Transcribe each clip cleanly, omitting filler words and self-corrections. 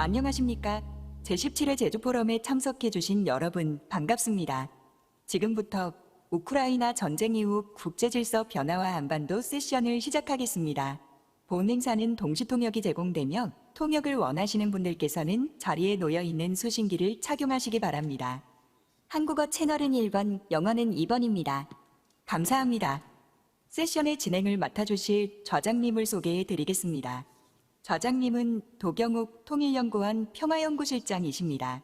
안녕하십니까? 제17회 제주포럼에 참석해주신 여러분 반갑습니다. 지금부터 우크라이나 전쟁 이후 국제질서 변화와 한반도 세션을 시작하겠습니다. 본 행사는 동시통역이 제공되며 통역을 원하시는 분들께서는 자리에 놓여있는 수신기를 착용하시기 바랍니다. 한국어 채널은 1번, 영어는 2번입니다. 감사합니다. 세션의 진행을 맡아주실 좌장님을 소개해 드리겠습니다. 좌장님은 도경욱 통일연구원 평화연구실장이십니다.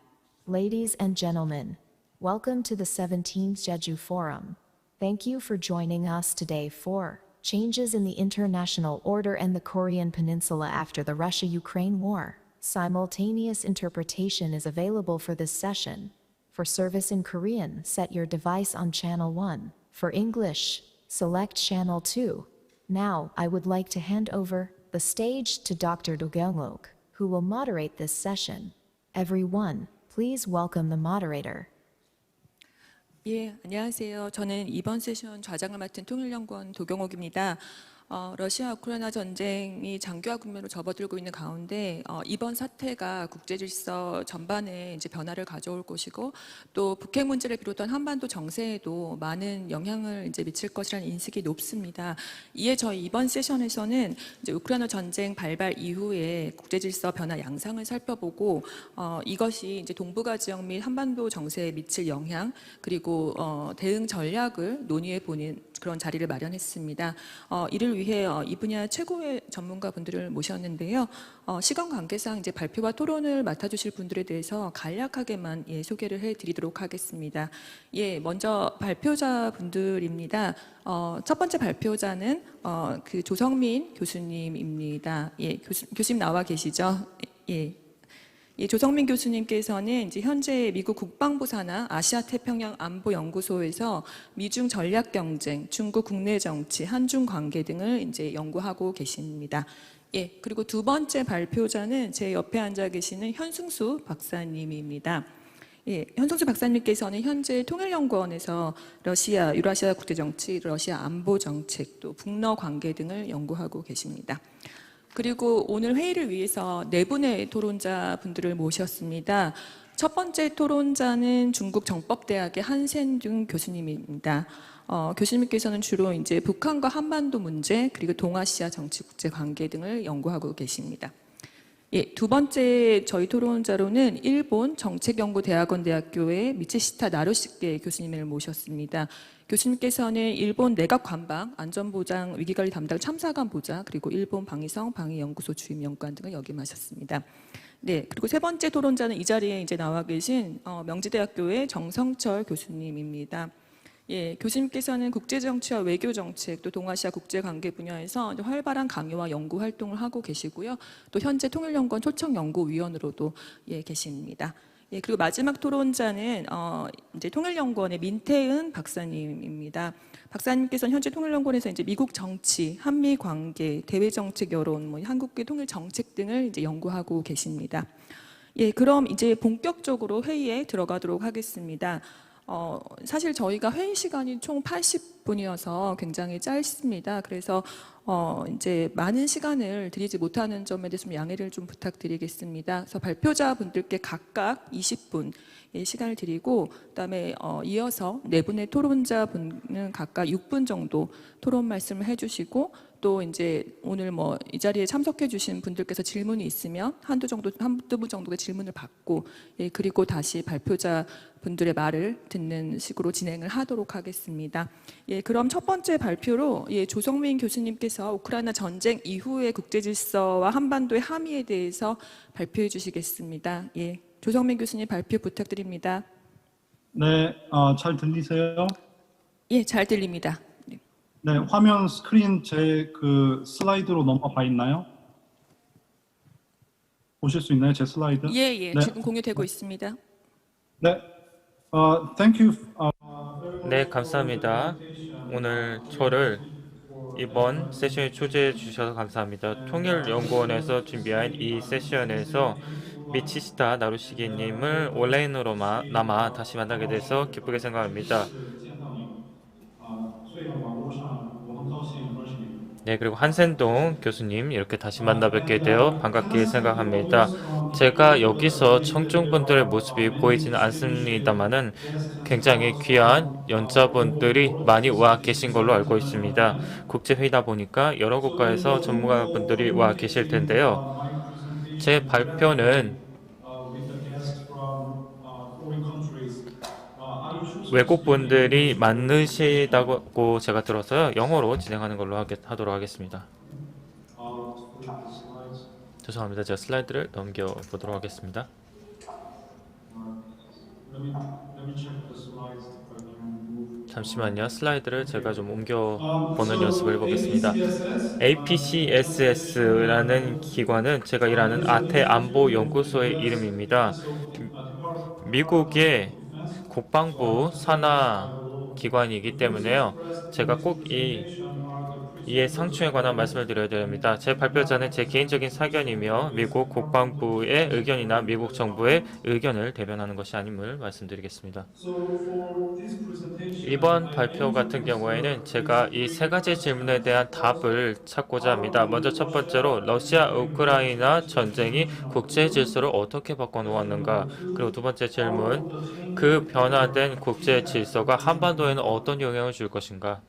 Ladies and gentlemen, welcome to the 17th Jeju Forum. Thank you for joining us today for Changes in the International Order and the Korean Peninsula after the Russia-Ukraine War. Simultaneous interpretation is available for this session. For service in Korean, set your device on channel 1. For English, select channel 2. Now, I would like to hand over the stage to Dr. Do Kyung-ok, who will moderate this session. Everyone, please welcome the moderator. 예, 안녕하세요. 저는 이번 세션 좌장을 맡은 통일연구원 도경옥입니다. 러시아 우크라이나 전쟁이 장기화 국면으로 접어들고 있는 가운데 이번 사태가 국제질서 전반에 이제 변화를 가져올 것이고 또 북핵 문제를 비롯한 한반도 정세에도 많은 영향을 이제 미칠 것이라는 인식이 높습니다. 이에 저희 이번 세션에서는 이제 우크라이나 전쟁 발발 이후에 국제질서 변화 양상을 살펴보고 이것이 이제 동북아 지역 및 한반도 정세에 미칠 영향 그리고 대응 전략을 논의해 보는 그런 자리를 마련했습니다. 이를 위해 이 분야 최고의 전문가분들을 모셨는데요. 시간 관계상 이제 발표와 토론을 맡아주실 분들에 대해서 간략하게만 소개를 해드리도록 하겠습니다. 먼저 발표자분들입니다. 첫 번째 발표자는 그 조성민 교수님입니다. 교수님 나와 계시죠? 조성민 교수님께서는 이제 현재 미국 국방부 산하 아시아 태평양 안보연구소에서 미중 전략 경쟁, 중국 국내 정치, 한중 관계 등을 이제 연구하고 계십니다. 그리고 두 번째 발표자는 제 옆에 앉아 계시는 현승수 박사님입니다. 현승수 박사님께서는 현재 통일연구원에서 러시아, 유라시아 국제정치, 러시아 안보정책, 또 북러 관계 등을 연구하고 계십니다. 그리고 오늘 회의를 위해서 네 분의 토론자 분들을 모셨습니다. 첫 번째 토론자는 중국 정법대학의 한센둥 교수님입니다. 교수님께서는 주로 이제 북한과 한반도 문제 그리고 동아시아 정치 국제 관계 등을 연구하고 계십니다. 두 번째 저희 토론자로는 일본 정책연구대학원 대학교의 미치시타 나루시게 교수님을 모셨습니다. 교수님께서는 일본 내각 관방 안전보장 위기관리 담당 참사관 보좌 그리고 일본 방위성 방위연구소 주임연구관 등을 역임하셨습니다. 그리고 세 번째 토론자는 이 자리에 이제 나와 계신 명지대학교의 정성철 교수님입니다. 교수님께서는 국제정치와 외교정책 또 동아시아 국제관계 분야에서 활발한 강의와 연구 활동을 하고 계시고요. 또 현재 통일연구원 초청연구위원으로도 계십니다. 그리고 마지막 토론자는 이제 통일연구원의 민태은 박사님입니다. 박사님께서는 현재 통일연구원에서 이제 미국 정치, 한미 관계, 대외 정책 여론, 한국계 통일 정책 등을 이제 연구하고 계십니다. 그럼 이제 본격적으로 회의에 들어가도록 하겠습니다. 사실 저희가 회의 시간이 총 80분이어서 굉장히 짧습니다. 그래서 이제 많은 시간을 드리지 못하는 점에 대해서 좀 양해를 좀 부탁드리겠습니다. 그래서 발표자 분들께 각각 20분 시간을 드리고 그다음에 이어서 네 분의 토론자 분은 각각 6분 정도 토론 말씀을 해주시고 또 이제 오늘 이 자리에 참석해 주신 분들께서 질문이 있으면 한두 분 정도의 질문을 받고 그리고 다시 발표자 분들의 말을 듣는 식으로 진행을 하도록 하겠습니다. 그럼 첫 번째 발표로 조성민 교수님께서 우크라이나 전쟁 이후의 국제질서와 한반도의 함의에 대해서 발표해 주시겠습니다. 조성민 교수님 발표 부탁드립니다. 네, 잘 들리세요? 잘 들립니다. 네, 화면 스크린 제 그 슬라이드로 넘어가 있나요? 보실 수 있나요, 제 슬라이드? 네. 지금 공유되고 있습니다. 네, thank you. 네, 감사합니다. 오늘 저를 이번 세션에 초대해 주셔서 감사합니다. 통일연구원에서 준비한 이 세션에서 미치시타 나루시게님을 온라인으로나마 다시 만나게 돼서 기쁘게 생각합니다. 네, 그리고 한센동 교수님 이렇게 다시 만나 뵙게 되어 반갑게 생각합니다. 제가 여기서 청중분들의 모습이 보이지는 않습니다만은 굉장히 귀한 연자분들이 많이 와 계신 걸로 알고 있습니다. 국제회의다 보니까 여러 국가에서 전문가분들이 와 계실 텐데요. 제 발표는 외국 분들이 많으시다고 제가 들어서요. 영어로 진행하는 걸로 하도록 하겠습니다. 죄송합니다. 제가 슬라이드를 넘겨보도록 하겠습니다. 잠시만요. 슬라이드를 제가 좀 옮겨보는 연습을 해보겠습니다. APCSS라는 기관은 제가 일하는 아태안보연구소의 이름입니다. 미국의 국방부 산하 기관이기 때문에요. 제가 꼭 이의 상충에 관한 말씀을 드려야 됩니다. 제 발표자는 제 개인적인 사견이며 미국 국방부의 의견이나 미국 정부의 의견을 대변하는 것이 아님을 말씀드리겠습니다. 이번 발표 같은 경우에는 제가 이 세 가지 질문에 대한 답을 찾고자 합니다. 먼저 첫 번째로 러시아 우크라이나 전쟁이 국제 질서를 어떻게 바꿔놓았는가? 그리고 두 번째 질문, 그 변화된 국제 질서가 한반도에는 어떤 영향을 줄 것인가?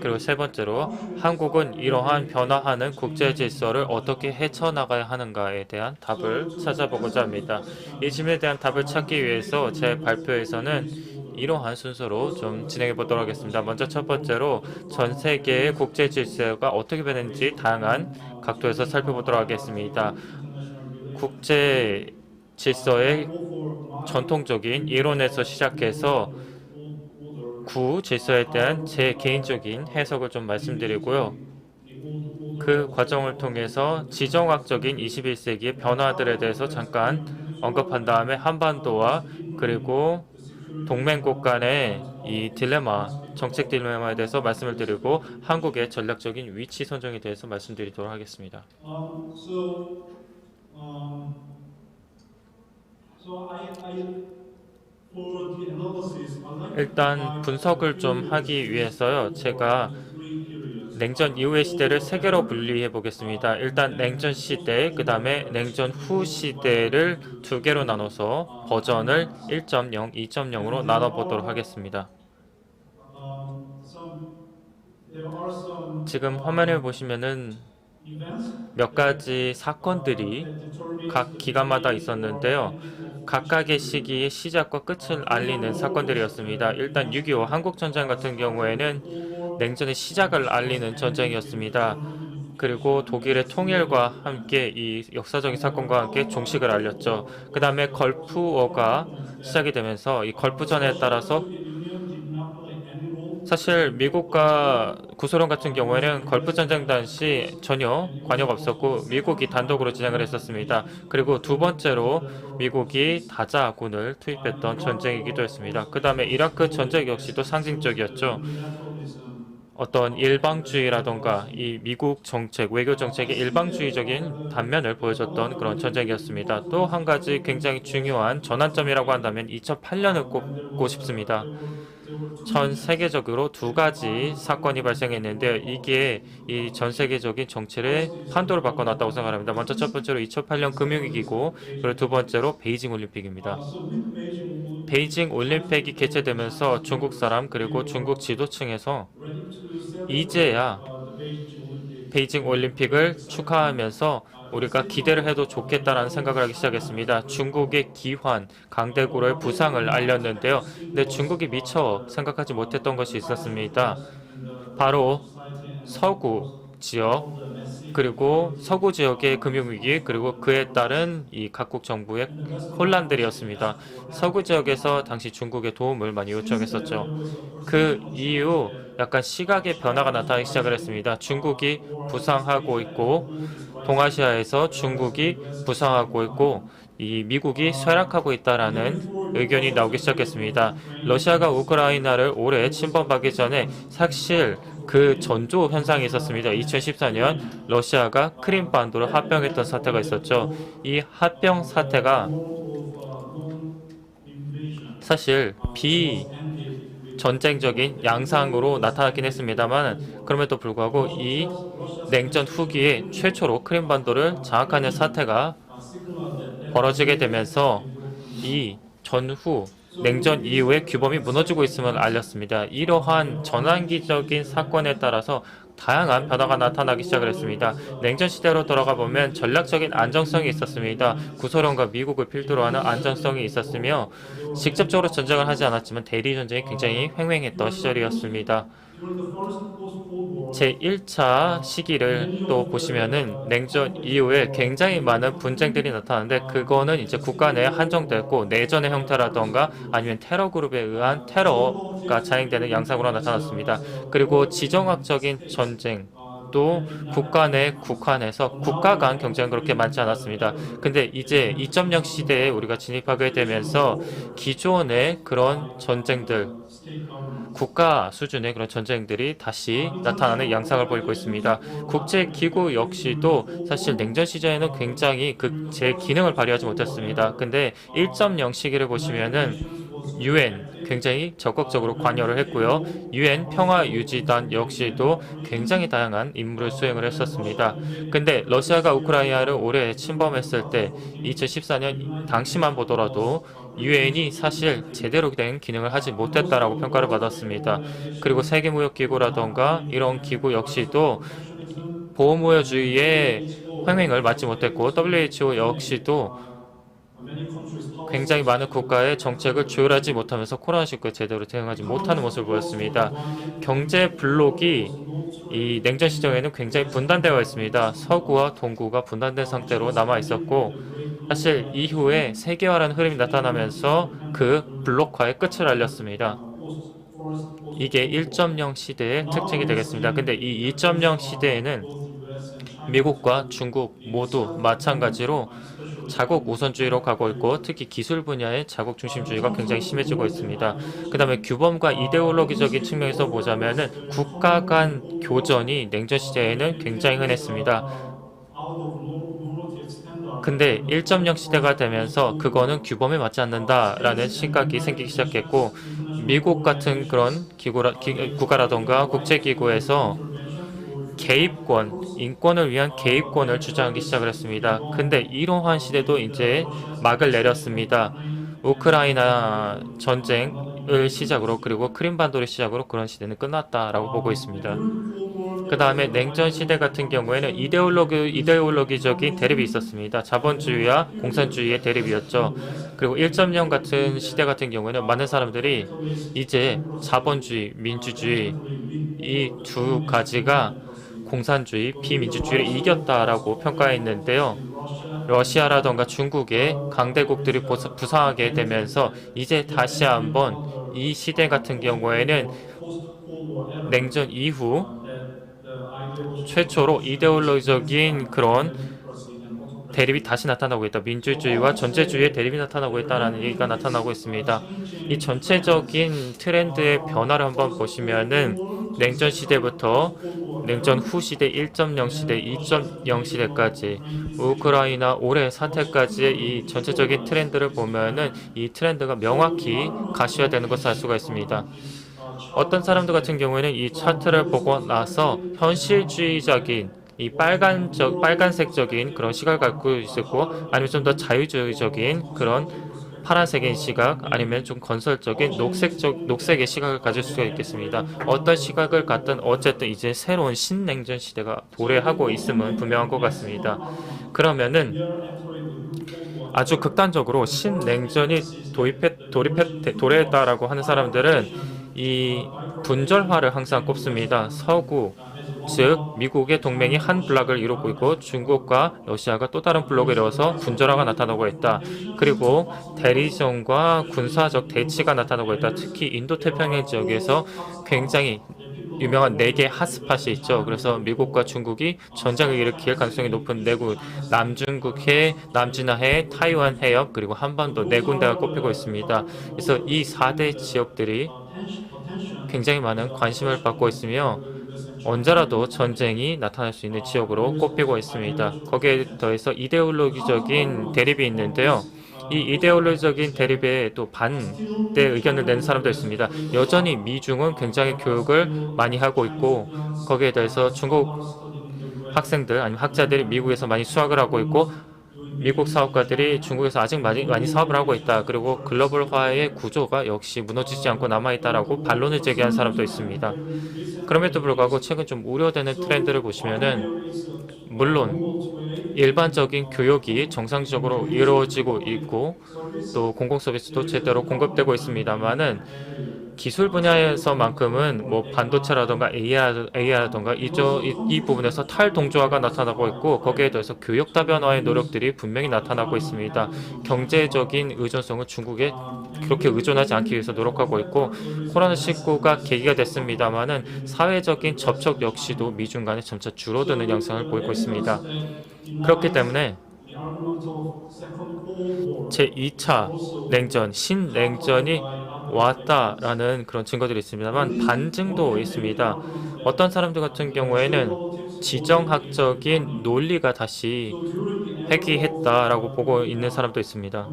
그리고 세 번째로 한국은 이러한 변화하는 국제 질서를 어떻게 헤쳐나가야 하는가에 대한 답을 찾아보고자 합니다. 이 질문에 대한 답을 찾기 위해서 제 발표에서는 이러한 순서로 좀 진행해 보도록 하겠습니다. 먼저 첫 번째로 전 세계의 국제 질서가 어떻게 변했는지 다양한 각도에서 살펴보도록 하겠습니다. 국제 질서의 전통적인 이론에서 시작해서 구 질서에 대한 제 개인적인 해석을 좀 말씀드리고요. 그 과정을 통해서 지정학적인 21세기의 변화들에 대해서 잠깐 언급한 다음에 한반도와 그리고 동맹국 간의 이 딜레마, 정책 딜레마에 대해서 말씀을 드리고 한국의 전략적인 위치 선정에 대해서 말씀드리도록 하겠습니다. 일단 분석을 좀 하기 위해서요. 제가 냉전 이후의 시대를 세 개로 분리해 보겠습니다. 일단 냉전 시대, 그 다음에 냉전 후 시대를 두 개로 나눠서 버전을 1.0, 2.0으로 나눠보도록 하겠습니다. 지금 화면을 보시면은 몇 가지 사건들이 각 기간마다 있었는데요. 각각의 시기의 시작과 끝을 알리는 사건들이었습니다. 일단 6.25 한국전쟁 같은 경우에는 냉전의 시작을 알리는 전쟁이었습니다. 그리고 독일의 통일과 함께 이 역사적인 사건과 함께 종식을 알렸죠. 그 다음에 걸프워가 시작이 되면서 이 걸프전에 따라서 사실 미국과 구소련 같은 경우에는 걸프 전쟁 당시 전혀 관여가 없었고 미국이 단독으로 진행을 했었습니다. 그리고 두 번째로 미국이 다자군을 투입했던 전쟁이기도 했습니다. 그 다음에 이라크 전쟁 역시도 상징적이었죠. 어떤 일방주의라던가 이 미국 정책, 외교 정책의 일방주의적인 단면을 보여줬던 그런 전쟁이었습니다. 또 한 가지 굉장히 중요한 전환점이라고 한다면 2008년을 꼽고 싶습니다. 전 세계적으로 두 가지 사건이 발생했는데 이게 이 전 세계적인 정치를 판도를 바꿔놨다고 생각합니다. 먼저 첫 번째로 2008년 금융위기고 그리고 두 번째로 베이징 올림픽입니다. 베이징 올림픽이 개최되면서 중국 사람 그리고 중국 지도층에서 이제야 베이징 올림픽을 축하하면서 우리가 기대를 해도 좋겠다라는 생각을 하기 시작했습니다. 중국의 기환, 강대국의 부상을 알렸는데요. 근데 중국이 미처 생각하지 못했던 것이 있었습니다. 바로 서구 지역, 그리고 서구 지역의 금융위기, 그리고 그에 따른 이 각국 정부의 혼란들이었습니다. 서구 지역에서 당시 중국의 도움을 많이 요청했었죠. 그 이후 약간 시각의 변화가 나타나기 시작을 했습니다. 중국이 부상하고 있고 동아시아에서 중국이 부상하고 있고 이 미국이 쇠락하고 있다라는 의견이 나오기 시작했습니다. 러시아가 우크라이나를 올해 침범하기 전에 사실 그 전조 현상이 있었습니다. 2014년 러시아가 크림반도를 합병했던 사태가 있었죠. 이 합병 사태가 사실 전쟁적인 양상으로 나타났긴 했습니다만 그럼에도 불구하고 이 냉전 후기에 최초로 크림반도를 장악하는 사태가 벌어지게 되면서 이 전후 냉전 이후에 규범이 무너지고 있음을 알렸습니다. 이러한 전환기적인 사건에 따라서 다양한 변화가 나타나기 시작을 했습니다. 냉전 시대로 돌아가 보면 전략적인 안정성이 있었습니다. 구소련과 미국을 필두로 하는 안정성이 있었으며 직접적으로 전쟁을 하지 않았지만 대리 전쟁이 굉장히 횡행했던 시절이었습니다. 제1차 시기를 또 보시면은 냉전 이후에 굉장히 많은 분쟁들이 나타나는데 그거는 이제 국가 내에 한정됐고 내전의 형태라던가 아니면 테러 그룹에 의한 테러가 자행되는 양상으로 나타났습니다. 그리고 지정학적인 전쟁 또 국가 내 국한해서 국가 간 경쟁은 그렇게 많지 않았습니다. 근데 이제 2.0 시대에 우리가 진입하게 되면서 기존의 그런 전쟁들 국가 수준의 그런 전쟁들이 다시 나타나는 양상을 보이고 있습니다. 국제기구 역시도 사실 냉전 시절에는 굉장히 제 기능을 발휘하지 못했습니다. 근데 1.0 시기를 보시면은 UN 굉장히 적극적으로 관여를 했고요. UN 평화유지단 역시도 굉장히 다양한 임무를 수행을 했었습니다. 근데 러시아가 우크라이나를 올해 침범했을 때 2014년 당시만 보더라도 유엔이 사실 제대로 된 기능을 하지 못했다라고 평가를 받았습니다. 그리고 세계무역기구라던가 이런 기구 역시도 보호무역주의의 횡행을 막지 못했고 WHO 역시도 굉장히 많은 국가의 정책을 조율하지 못하면서 코로나19에 제대로 대응하지 못하는 모습을 보였습니다. 경제 블록이 이 냉전 시절에는 굉장히 분단되어 있습니다. 서구와 동구가 분단된 상태로 남아 있었고 사실 이후에 세계화라는 흐름이 나타나면서 그 블록화의 끝을 알렸습니다. 이게 1.0 시대의 특징이 되겠습니다. 근데 이 2.0 시대에는 미국과 중국 모두 마찬가지로 자국 우선주의로 가고 있고 특히 기술 분야의 자국 중심주의가 굉장히 심해지고 있습니다. 그 다음에 규범과 이데올로기적인 측면에서 보자면은 국가 간 교전이 냉전 시대에는 굉장히 흔했습니다. 근데 1.0 시대가 되면서 그거는 규범에 맞지 않는다라는 시각이 생기기 시작했고 미국 같은 그런 국가라던가 국제기구에서 개입권, 인권을 위한 개입권을 주장하기 시작을 했습니다. 근데 이러한 시대도 이제 막을 내렸습니다. 우크라이나 전쟁을 시작으로 그리고 크림반도를 시작으로 그런 시대는 끝났다라고 보고 있습니다. 그 다음에 냉전 시대 같은 경우에는 이데올로기적인 대립이 있었습니다. 자본주의와 공산주의의 대립이었죠. 그리고 1.0 같은 시대 같은 경우에는 많은 사람들이 이제 자본주의, 민주주의 이 두 가지가 공산주의, 비민주주의를 이겼다라고 평가했는데요. 러시아라던가 중국의 강대국들이 부상하게 되면서 이제 다시 한번 이 시대 같은 경우에는 냉전 이후 최초로 이데올로기적인 그런 대립이 다시 나타나고 있다. 민주주의와 전제주의의 대립이 나타나고 있다는 얘기가 나타나고 있습니다. 이 전체적인 트렌드의 변화를 한번 보시면은 냉전 시대부터 냉전 후 시대 1.0 시대, 2.0 시대까지 우크라이나 올해 사태까지의 이 전체적인 트렌드를 보면은 이 트렌드가 명확히 가시화되는 것을 알 수가 있습니다. 어떤 사람들 같은 경우에는 이 차트를 보고 나서 현실주의적인 이 빨간색적인 그런 시각을 갖고 있었고 아니면 좀 더 자유주의적인 그런 파란색의 시각 아니면 좀 건설적인 녹색의 시각을 가질 수가 있겠습니다. 어떤 시각을 갖든 어쨌든 이제 새로운 신냉전 시대가 도래하고 있음은 분명한 것 같습니다. 그러면은 아주 극단적으로 신냉전이 도래했다라고 하는 사람들은 이 분절화를 항상 꼽습니다. 서구 즉 미국의 동맹이 한 블록을 이루고 있고 중국과 러시아가 또 다른 블록을 이루어서 분절화가 나타나고 있다. 그리고 대리전과 군사적 대치가 나타나고 있다. 특히 인도태평양 지역에서 굉장히 유명한 4개 핫스팟이 있죠. 그래서 미국과 중국이 전쟁을 일으킬 가능성이 높은 4곳, 남중국해, 남진하해, 타이완 해협, 그리고 한반도 4군데가 꼽히고 있습니다. 그래서 이 4대 지역들이 굉장히 많은 관심을 받고 있으며 언제라도 전쟁이 나타날 수 있는 지역으로 꼽히고 있습니다. 거기에 더해서 이데올로기적인 대립이 있는데요. 이 이데올로기적인 대립에 또 반대 의견을 내는 사람도 있습니다. 여전히 미중은 굉장히 교육을 많이 하고 있고 거기에 대해서 중국 학생들 아니면 학자들이 미국에서 많이 수학을 하고 있고 미국 사업가들이 중국에서 아직 많이 사업을 하고 있다. 그리고 글로벌화의 구조가 역시 무너지지 않고 남아있다라고 반론을 제기한 사람도 있습니다. 그럼에도 불구하고 최근 좀 우려되는 트렌드를 보시면은 물론 일반적인 교육이 정상적으로 이루어지고 있고 또 공공 서비스도 제대로 공급되고 있습니다만은 기술 분야에서만큼은 뭐 반도체라던가 AI라던가 이 부분에서 탈동조화가 나타나고 있고 거기에 더해서 교육 다변화의 노력들이 분명히 나타나고 있습니다. 경제적인 의존성을 중국에 그렇게 의존하지 않기 위해서 노력하고 있고 코로나19가 계기가 됐습니다만은 사회적인 접촉 역시도 미중 간에 점차 줄어드는 양상을 보이고 있습니다. 그렇기 때문에 제2차 냉전, 신냉전이 왔다라는 그런 증거들이 있습니다만 반증도 있습니다. 어떤 사람들 같은 경우에는 지정학적인 논리가 다시 회귀했다라고 보고 있는 사람도 있습니다.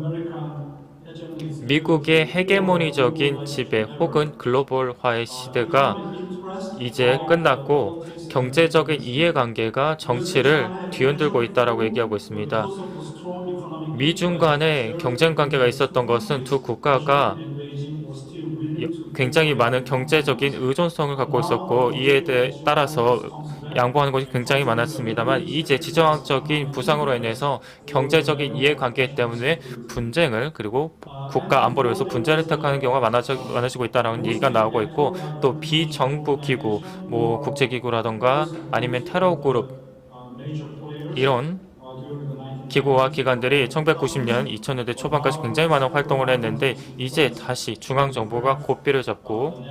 미국의 헤게모니적인 지배 혹은 글로벌화의 시대가 이제 끝났고 경제적인 이해관계가 정치를 뒤흔들고 있다라고 얘기하고 있습니다. 미중 간의 경쟁 관계가 있었던 것은 두 국가가 굉장히 많은 경제적인 의존성을 갖고 있었고 이에 따라서 양보하는 것이 굉장히 많았습니다만 이제 지정학적인 부상으로 인해서 경제적인 이해관계 때문에 분쟁을 그리고 국가 안보를 위해서 분쟁을 택하는 경우가 많아지고 있다는 얘기가 나오고 있고 또 비정부 기구, 뭐 국제기구라던가 아니면 테러 그룹 이런 기구와 기관들이 1990년, 2000년대 초반까지 굉장히 많은 활동을 했는데 이제 다시 중앙정부가 고삐를 잡고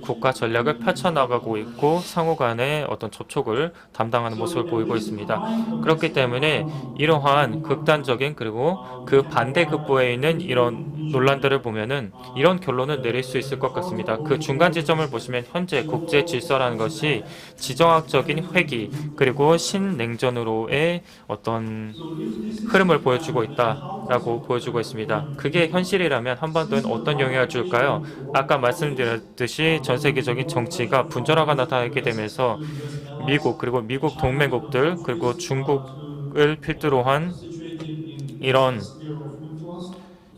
국가 전략을 펼쳐나가고 있고 상호 간의 어떤 접촉을 담당하는 모습을 보이고 있습니다. 그렇기 때문에 이러한 극단적인 그리고 그 반대급부에 있는 이런 논란들을 보면은 이런 결론을 내릴 수 있을 것 같습니다. 그 중간 지점을 보시면 현재 국제 질서라는 것이 지정학적인 회귀 그리고 신냉전으로의 어떤 흐름을 보여주고 있다라고 보여주고 있습니다. 그게 현실이라면 한반도엔 어떤 영향을 줄까요? 아까 말씀드렸듯이 전 세계적인 정치가 분절화가 나타나게 되면서 미국 그리고 미국 동맹국들 그리고 중국을 필두로 한 이런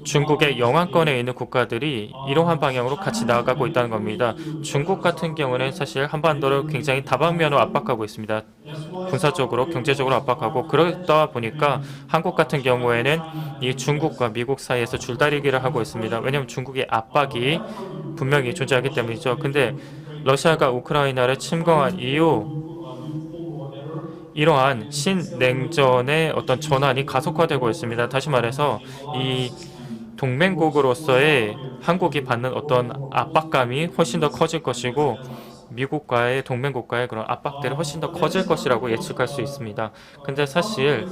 중국의 영향권에 있는 국가들이 이러한 방향으로 같이 나아가고 있다는 겁니다. 중국 같은 경우는 사실 한반도를 굉장히 다방면으로 압박하고 있습니다. 군사적으로, 경제적으로 압박하고 그러다 보니까 한국 같은 경우에는 이 중국과 미국 사이에서 줄다리기를 하고 있습니다. 왜냐하면 중국의 압박이 분명히 존재하기 때문이죠. 근데 러시아가 우크라이나를 침공한 이후 이러한 신냉전의 어떤 전환이 가속화되고 있습니다. 다시 말해서 이 동맹국으로서의 한국이 받는 어떤 압박감이 훨씬 더 커질 것이고 미국과의 동맹국가의 그런 압박들이 훨씬 더 커질 것이라고 예측할 수 있습니다. 근데 사실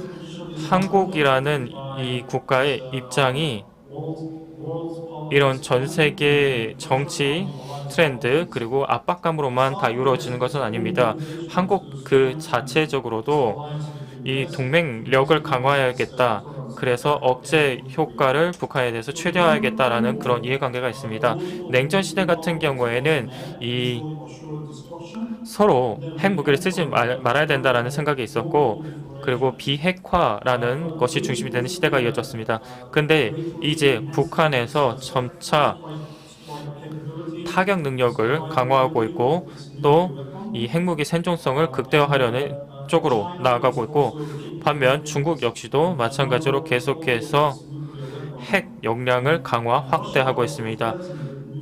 한국이라는 이 국가의 입장이 이런 전 세계 정치 트렌드 그리고 압박감으로만 다 이루어지는 것은 아닙니다. 한국 그 자체적으로도 이 동맹력을 강화해야겠다. 그래서 억제 효과를 북한에 대해서 최대화하겠다라는 그런 이해관계가 있습니다. 냉전 시대 같은 경우에는 이 서로 핵무기를 쓰지 말아야 된다라는 생각이 있었고 그리고 비핵화라는 것이 중심이 되는 시대가 이어졌습니다. 근데 이제 북한에서 점차 타격 능력을 강화하고 있고 또 이 핵무기 생존성을 극대화하려는 쪽으로 나아가고 있고 반면 중국 역시도 마찬가지로 계속해서 핵 역량을 강화 확대하고 있습니다.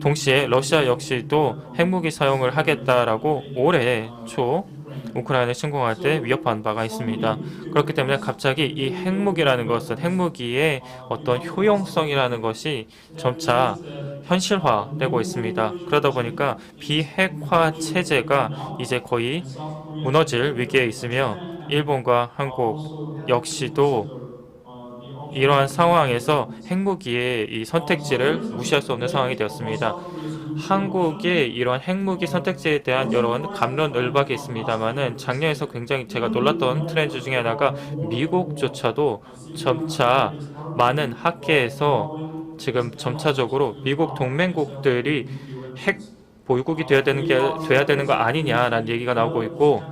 동시에 러시아 역시도 핵무기 사용을 하겠다라고 올해 초 우크라이나에 침공할 때 위협한 바가 있습니다. 그렇기 때문에 갑자기 이 핵무기라는 것은 핵무기의 어떤 효용성이라는 것이 점차 현실화되고 있습니다. 그러다 보니까 비핵화 체제가 이제 거의 무너질 위기에 있으며 일본과 한국 역시도 이러한 상황에서 핵무기의 이 선택지를 무시할 수 없는 상황이 되었습니다. 한국의 이러한 핵무기 선택지에 대한 여러 갑론을박이 있습니다만은 작년에서 굉장히 제가 놀랐던 트렌드 중에 하나가 미국조차도 점차 많은 학계에서 지금 점차적으로 미국 동맹국들이 핵 보유국이 돼야 되는 거 아니냐라는 얘기가 나오고 있고,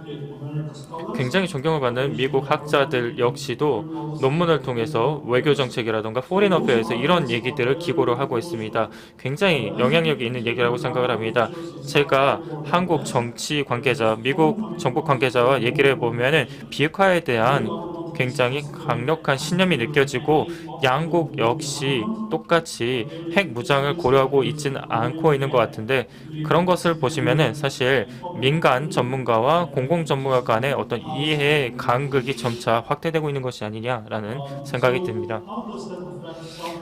굉장히 존경을 받는 미국 학자들 역시도 논문을 통해서 외교 정책이라던가 포린 어페어에서 이런 얘기들을 기고를 하고 있습니다. 굉장히 영향력이 있는 얘기라고 생각을 합니다. 제가 한국 정치 관계자, 미국 정부 관계자와 얘기를 해보면은 비핵화에 대한 굉장히 강력한 신념이 느껴지고, 양국 역시 똑같이 핵 무장을 고려하고 있지는 않고 있는 것 같은데, 그런 것을 보시면은 사실 민간 전문가와 공공 전문가 간의 어떤 이해의 간극이 점차 확대되고 있는 것이 아니냐라는 생각이 듭니다.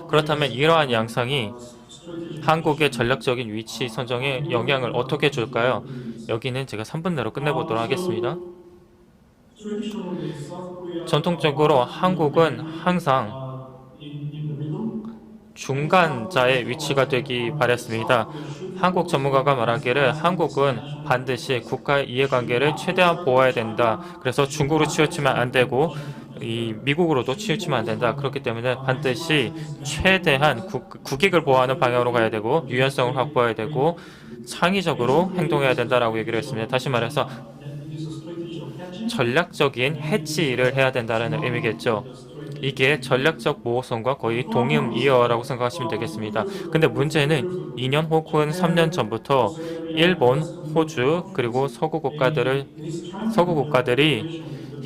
그렇다면 이러한 양상이 한국의 전략적인 위치 선정에 영향을 어떻게 줄까요? 여기는 제가 3분 내로 끝내보도록 하겠습니다. 전통적으로 한국은 항상 중간자의 위치가 되기 바랬습니다. 한국 전문가가 말하기를 한국은 반드시 국가의 이해관계를 최대한 보호해야 된다. 그래서 중국으로 치우치면 안 되고 이 미국으로도 치우치면 안 된다. 그렇기 때문에 반드시 최대한 국익을 보호하는 방향으로 가야 되고 유연성을 확보해야 되고 창의적으로 행동해야 된다라고 얘기를 했습니다. 다시 말해서 전략적인 해치를 해야 된다는 의미겠죠. 이게 전략적 모호성과 거의 동의어라고 생각하시면 되겠습니다. 근데 문제는 2년 혹은 3년 전부터 일본, 호주, 그리고 서구 국가들이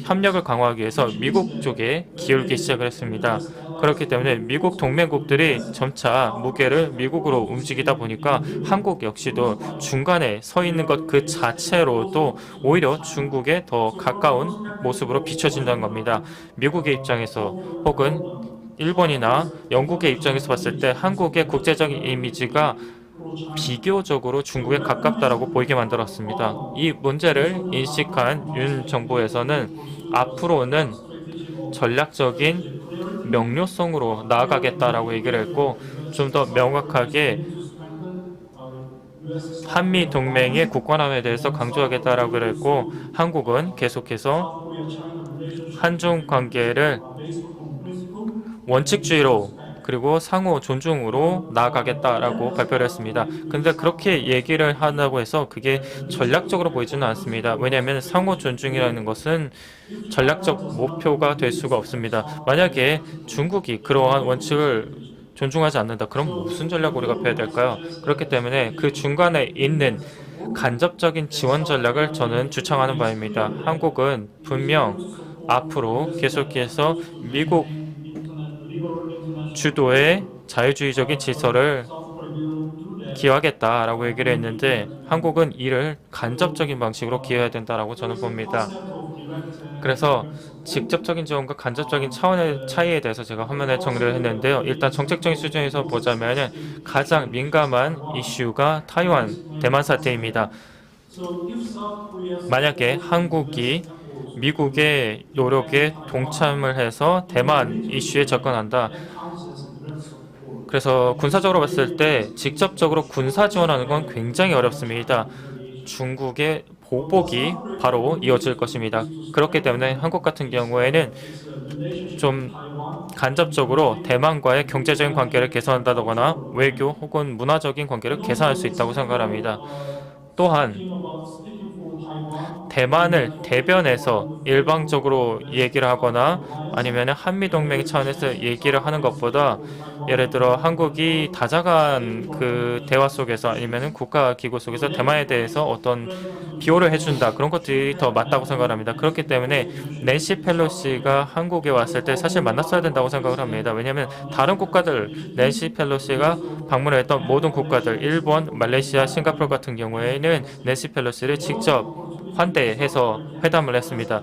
협력을 강화하기 위해서 미국 쪽에 기울기 시작을 했습니다. 그렇기 때문에 미국 동맹국들이 점차 무게를 미국으로 움직이다 보니까 한국 역시도 중간에 서 있는 것 그 자체로도 오히려 중국에 더 가까운 모습으로 비춰진다는 겁니다. 미국의 입장에서 혹은 일본이나 영국의 입장에서 봤을 때 한국의 국제적인 이미지가 비교적으로 중국에 가깝다라고 보이게 만들었습니다. 이 문제를 인식한 윤 정부에서는 앞으로는 전략적인 명료성으로 나아가겠다라고 얘기를 했고, 좀 더 명확하게 한미 동맹의 굳건함에 대해서 강조하겠다라고 그랬고, 한국은 계속해서 한중 관계를 원칙주의로 그리고 상호 존중으로 나아가겠다라고 발표를 했습니다. 근데 그렇게 얘기를 한다고 해서 그게 전략적으로 보이지는 않습니다. 왜냐하면 상호 존중이라는 것은 전략적 목표가 될 수가 없습니다. 만약에 중국이 그러한 원칙을 존중하지 않는다. 그럼 무슨 전략 우리가 펴야 될까요? 그렇기 때문에 그 중간에 있는 간접적인 지원 전략을 저는 주창하는 바입니다. 한국은 분명 앞으로 계속해서 미국 주도의 자유주의적인 질서를 기여하겠다라고 얘기를 했는데, 한국은 이를 간접적인 방식으로 기여해야 된다라고 저는 봅니다. 그래서 직접적인 지원과 간접적인 차원의 차이에 대해서 제가 화면에 정리를 했는데요. 일단 정책적인 수준에서 보자면 가장 민감한 이슈가 타이완, 대만 사태입니다. 만약에 한국이 미국의 노력에 동참을 해서 대만 이슈에 접근한다. 그래서 군사적으로 봤을 때 직접적으로 군사 지원하는 건 굉장히 어렵습니다. 중국의 보복이 바로 이어질 것입니다. 그렇기 때문에 한국 같은 경우에는 좀 간접적으로 대만과의 경제적인 관계를 개선한다거나 외교 혹은 문화적인 관계를 개선할 수 있다고 생각합니다. 또한 대만을 대변해서 일방적으로 얘기를 하거나 아니면 한미동맹 차원에서 얘기를 하는 것보다, 예를 들어 한국이 다자간 그 대화 속에서 아니면 국가기구 속에서 대만에 대해서 어떤 비호를 해준다, 그런 것들이 더 맞다고 생각합니다. 그렇기 때문에 낸시 펠로시가 한국에 왔을 때 사실 만났어야 된다고 생각을 합니다. 왜냐하면 다른 국가들, 낸시 펠로시가 방문했던 모든 국가들, 일본, 말레이시아, 싱가포르 같은 경우에는 낸시 펠로시를 직접 환대해서 회담을 했습니다.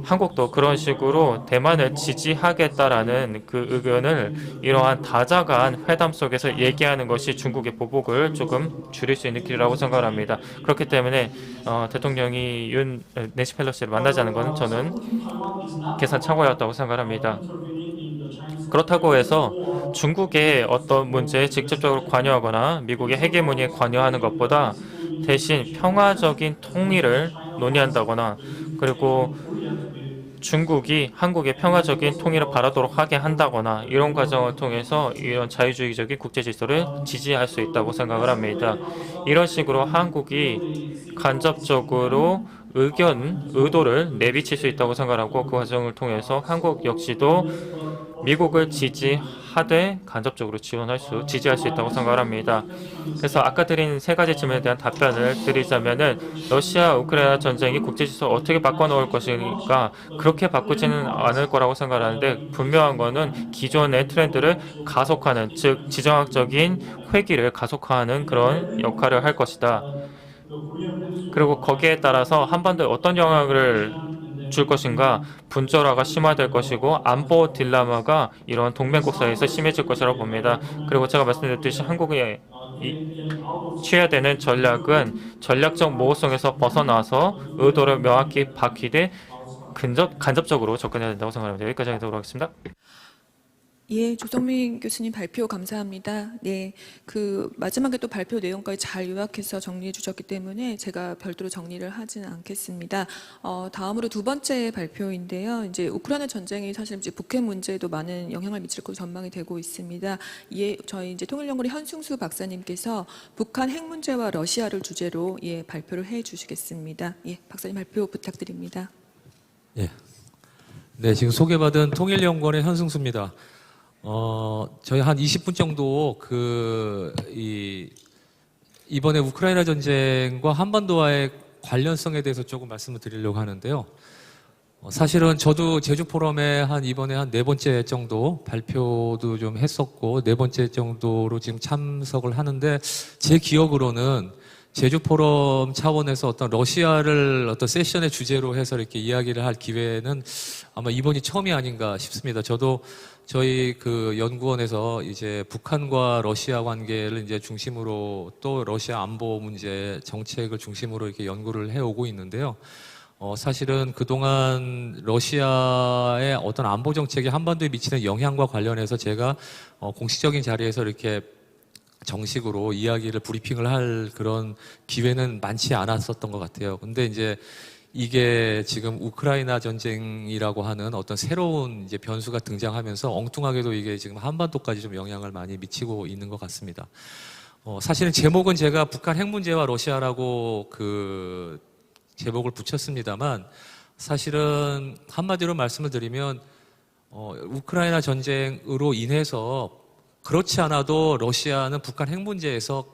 한국도 그런 식으로 대만을 지지하겠다라는 그 의견을 이러한 다자간 회담 속에서 얘기하는 것이 중국의 보복을 조금 줄일 수 있는 길이라고 생각합니다. 그렇기 때문에 대통령이 낸시 펠로시를 만나자는 것은 저는 계산착오였다고 생각합니다. 그렇다고 해서 중국의 어떤 문제에 직접적으로 관여하거나 미국의 헤게모니에 관여하는 것보다 대신 평화적인 통일을 논의한다거나, 그리고 중국이 한국의 평화적인 통일을 바라도록 하게 한다거나 이런 과정을 통해서 이런 자유주의적인 국제 질서를 지지할 수 있다고 생각을 합니다. 이런 식으로 한국이 간접적으로 의도를 내비칠 수 있다고 생각하고 그 과정을 통해서 한국 역시도 미국을 지지하되 간접적으로 지지할 수 있다고 생각을 합니다. 그래서 아까 드린 세 가지 질문에 대한 답변을 드리자면은 러시아 우크라이나 전쟁이 국제 질서를 어떻게 바꿔놓을 것인가 그렇게 바꾸지는 않을 거라고 생각하는데 분명한 거는 기존의 트렌드를 가속하는 즉 지정학적인 회귀를 가속화하는 그런 역할을 할 것이다. 그리고 거기에 따라서 한반도에 어떤 영향을 줄 것인가 분절화가 심화될 것이고 안보 딜레마가 이런 동맹국 사이에서 심해질 것이라고 봅니다. 그리고 제가 말씀드렸듯이 한국이 취해야 되는 전략은 전략적 모호성에서 벗어나서 의도를 명확히 밝히되 간접적으로 접근해야 된다고 생각합니다. 여기까지 하도록 하겠습니다. 예, 조성민 교수님 발표 감사합니다. 네, 그 마지막에 또 발표 내용까지 잘 요약해서 정리해 주셨기 때문에 제가 별도로 정리를 하지는 않겠습니다. 다음으로 두 번째 발표인데요. 이제 우크라이나 전쟁이 사실 이제 북핵 문제에도 많은 영향을 미칠 것으로 전망이 되고 있습니다. 예, 저희 이제 통일연구원 현승수 박사님께서 북한 핵 문제와 러시아를 주제로 예, 발표를 해 주시겠습니다. 예, 박사님 발표 부탁드립니다. 예. 네, 지금 소개받은 통일연구원의 현승수입니다. 저희 한 20분 정도 이번에 우크라이나 전쟁과 한반도와의 관련성에 대해서 조금 말씀을 드리려고 하는데요. 사실은 저도 제주 포럼에 이번에 한 네 번째 정도 발표도 좀 했었고, 네 번째 정도로 지금 참석을 하는데, 제 기억으로는 제주 포럼 차원에서 어떤 러시아를 어떤 세션의 주제로 해서 이렇게 이야기를 할 기회는 아마 이번이 처음이 아닌가 싶습니다. 저도 저희 그 연구원에서 이제 북한과 러시아 관계를 이제 중심으로 또 러시아 안보 문제 정책을 중심으로 이렇게 연구를 해오고 있는데요. 사실은 그동안 러시아의 어떤 안보 정책이 한반도에 미치는 영향과 관련해서 제가 공식적인 자리에서 이렇게 정식으로 이야기를 브리핑을 할 그런 기회는 많지 않았었던 것 같아요. 근데 이제 이게 지금 우크라이나 전쟁이라고 하는 어떤 새로운 이제 변수가 등장하면서 엉뚱하게도 이게 지금 한반도까지 좀 영향을 많이 미치고 있는 것 같습니다. 사실은 제목은 제가 북한 핵 문제와 러시아라고 그 제목을 붙였습니다만 사실은 한마디로 말씀을 드리면 우크라이나 전쟁으로 인해서 그렇지 않아도 러시아는 북한 핵 문제에서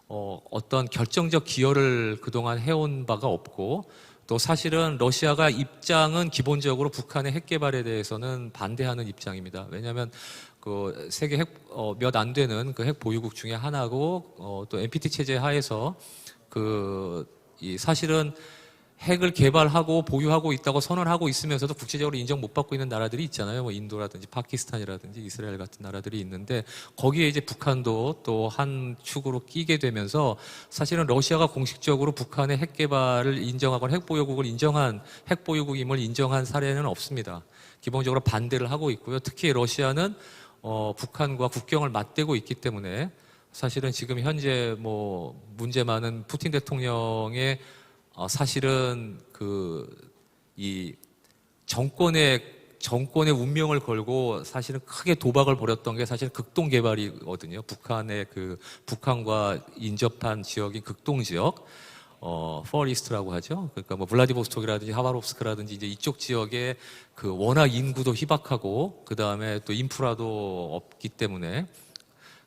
어떤 결정적 기여를 그동안 해온 바가 없고 또 사실은 러시아가 입장은 기본적으로 북한의 핵 개발에 대해서는 반대하는 입장입니다. 왜냐하면 그 세계 몇 안 되는 그 핵 보유국 중에 하나고 또 NPT 체제 하에서 사실은 핵을 개발하고 보유하고 있다고 선언하고 있으면서도 국제적으로 인정 못 받고 있는 나라들이 있잖아요. 뭐 인도라든지 파키스탄이라든지 이스라엘 같은 나라들이 있는데 거기에 이제 북한도 또 한 축으로 끼게 되면서 사실은 러시아가 공식적으로 북한의 핵 개발을 인정하거나 핵 보유국을 인정한 핵 보유국임을 인정한 사례는 없습니다. 기본적으로 반대를 하고 있고요. 특히 러시아는 북한과 국경을 맞대고 있기 때문에 사실은 지금 현재 뭐 문제 많은 푸틴 대통령의 사실은 이 정권의 운명을 걸고 사실은 크게 도박을 벌였던 게 사실 극동 개발이거든요. 북한과 인접한 지역인 극동 지역, 퍼리스트라고 하죠. 그러니까 뭐 블라디보스톡이라든지 하바롭스크라든지 이제 이쪽 지역에 워낙 인구도 희박하고 그 다음에 또 인프라도 없기 때문에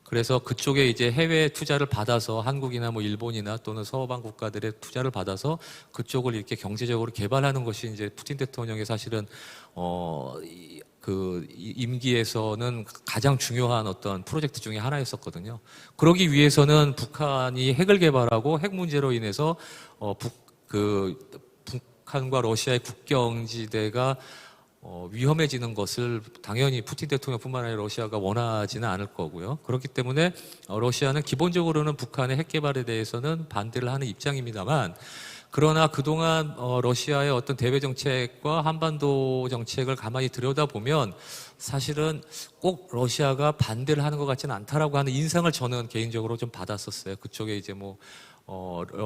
그래서 그쪽에 이제 해외 투자를 받아서 한국이나 뭐 일본이나 또는 서방 국가들의 투자를 받아서 그쪽을 이렇게 경제적으로 개발하는 것이 이제 푸틴 대통령의 사실은 임기에서는 가장 중요한 어떤 프로젝트 중에 하나였었거든요. 그러기 위해서는 북한이 핵을 개발하고 핵 문제로 인해서 북한과 러시아의 국경지대가 위험해지는 것을 당연히 푸틴 대통령뿐만 아니라 러시아가 원하지는 않을 거고요. 그렇기 때문에 러시아는 기본적으로는 북한의 핵 개발에 대해서는 반대를 하는 입장입니다만 그러나 그동안 러시아의 어떤 대외 정책과 한반도 정책을 가만히 들여다보면 사실은 꼭 러시아가 반대를 하는 것 같지는 않다라고 하는 인상을 저는 개인적으로 좀 받았었어요. 그쪽에 이제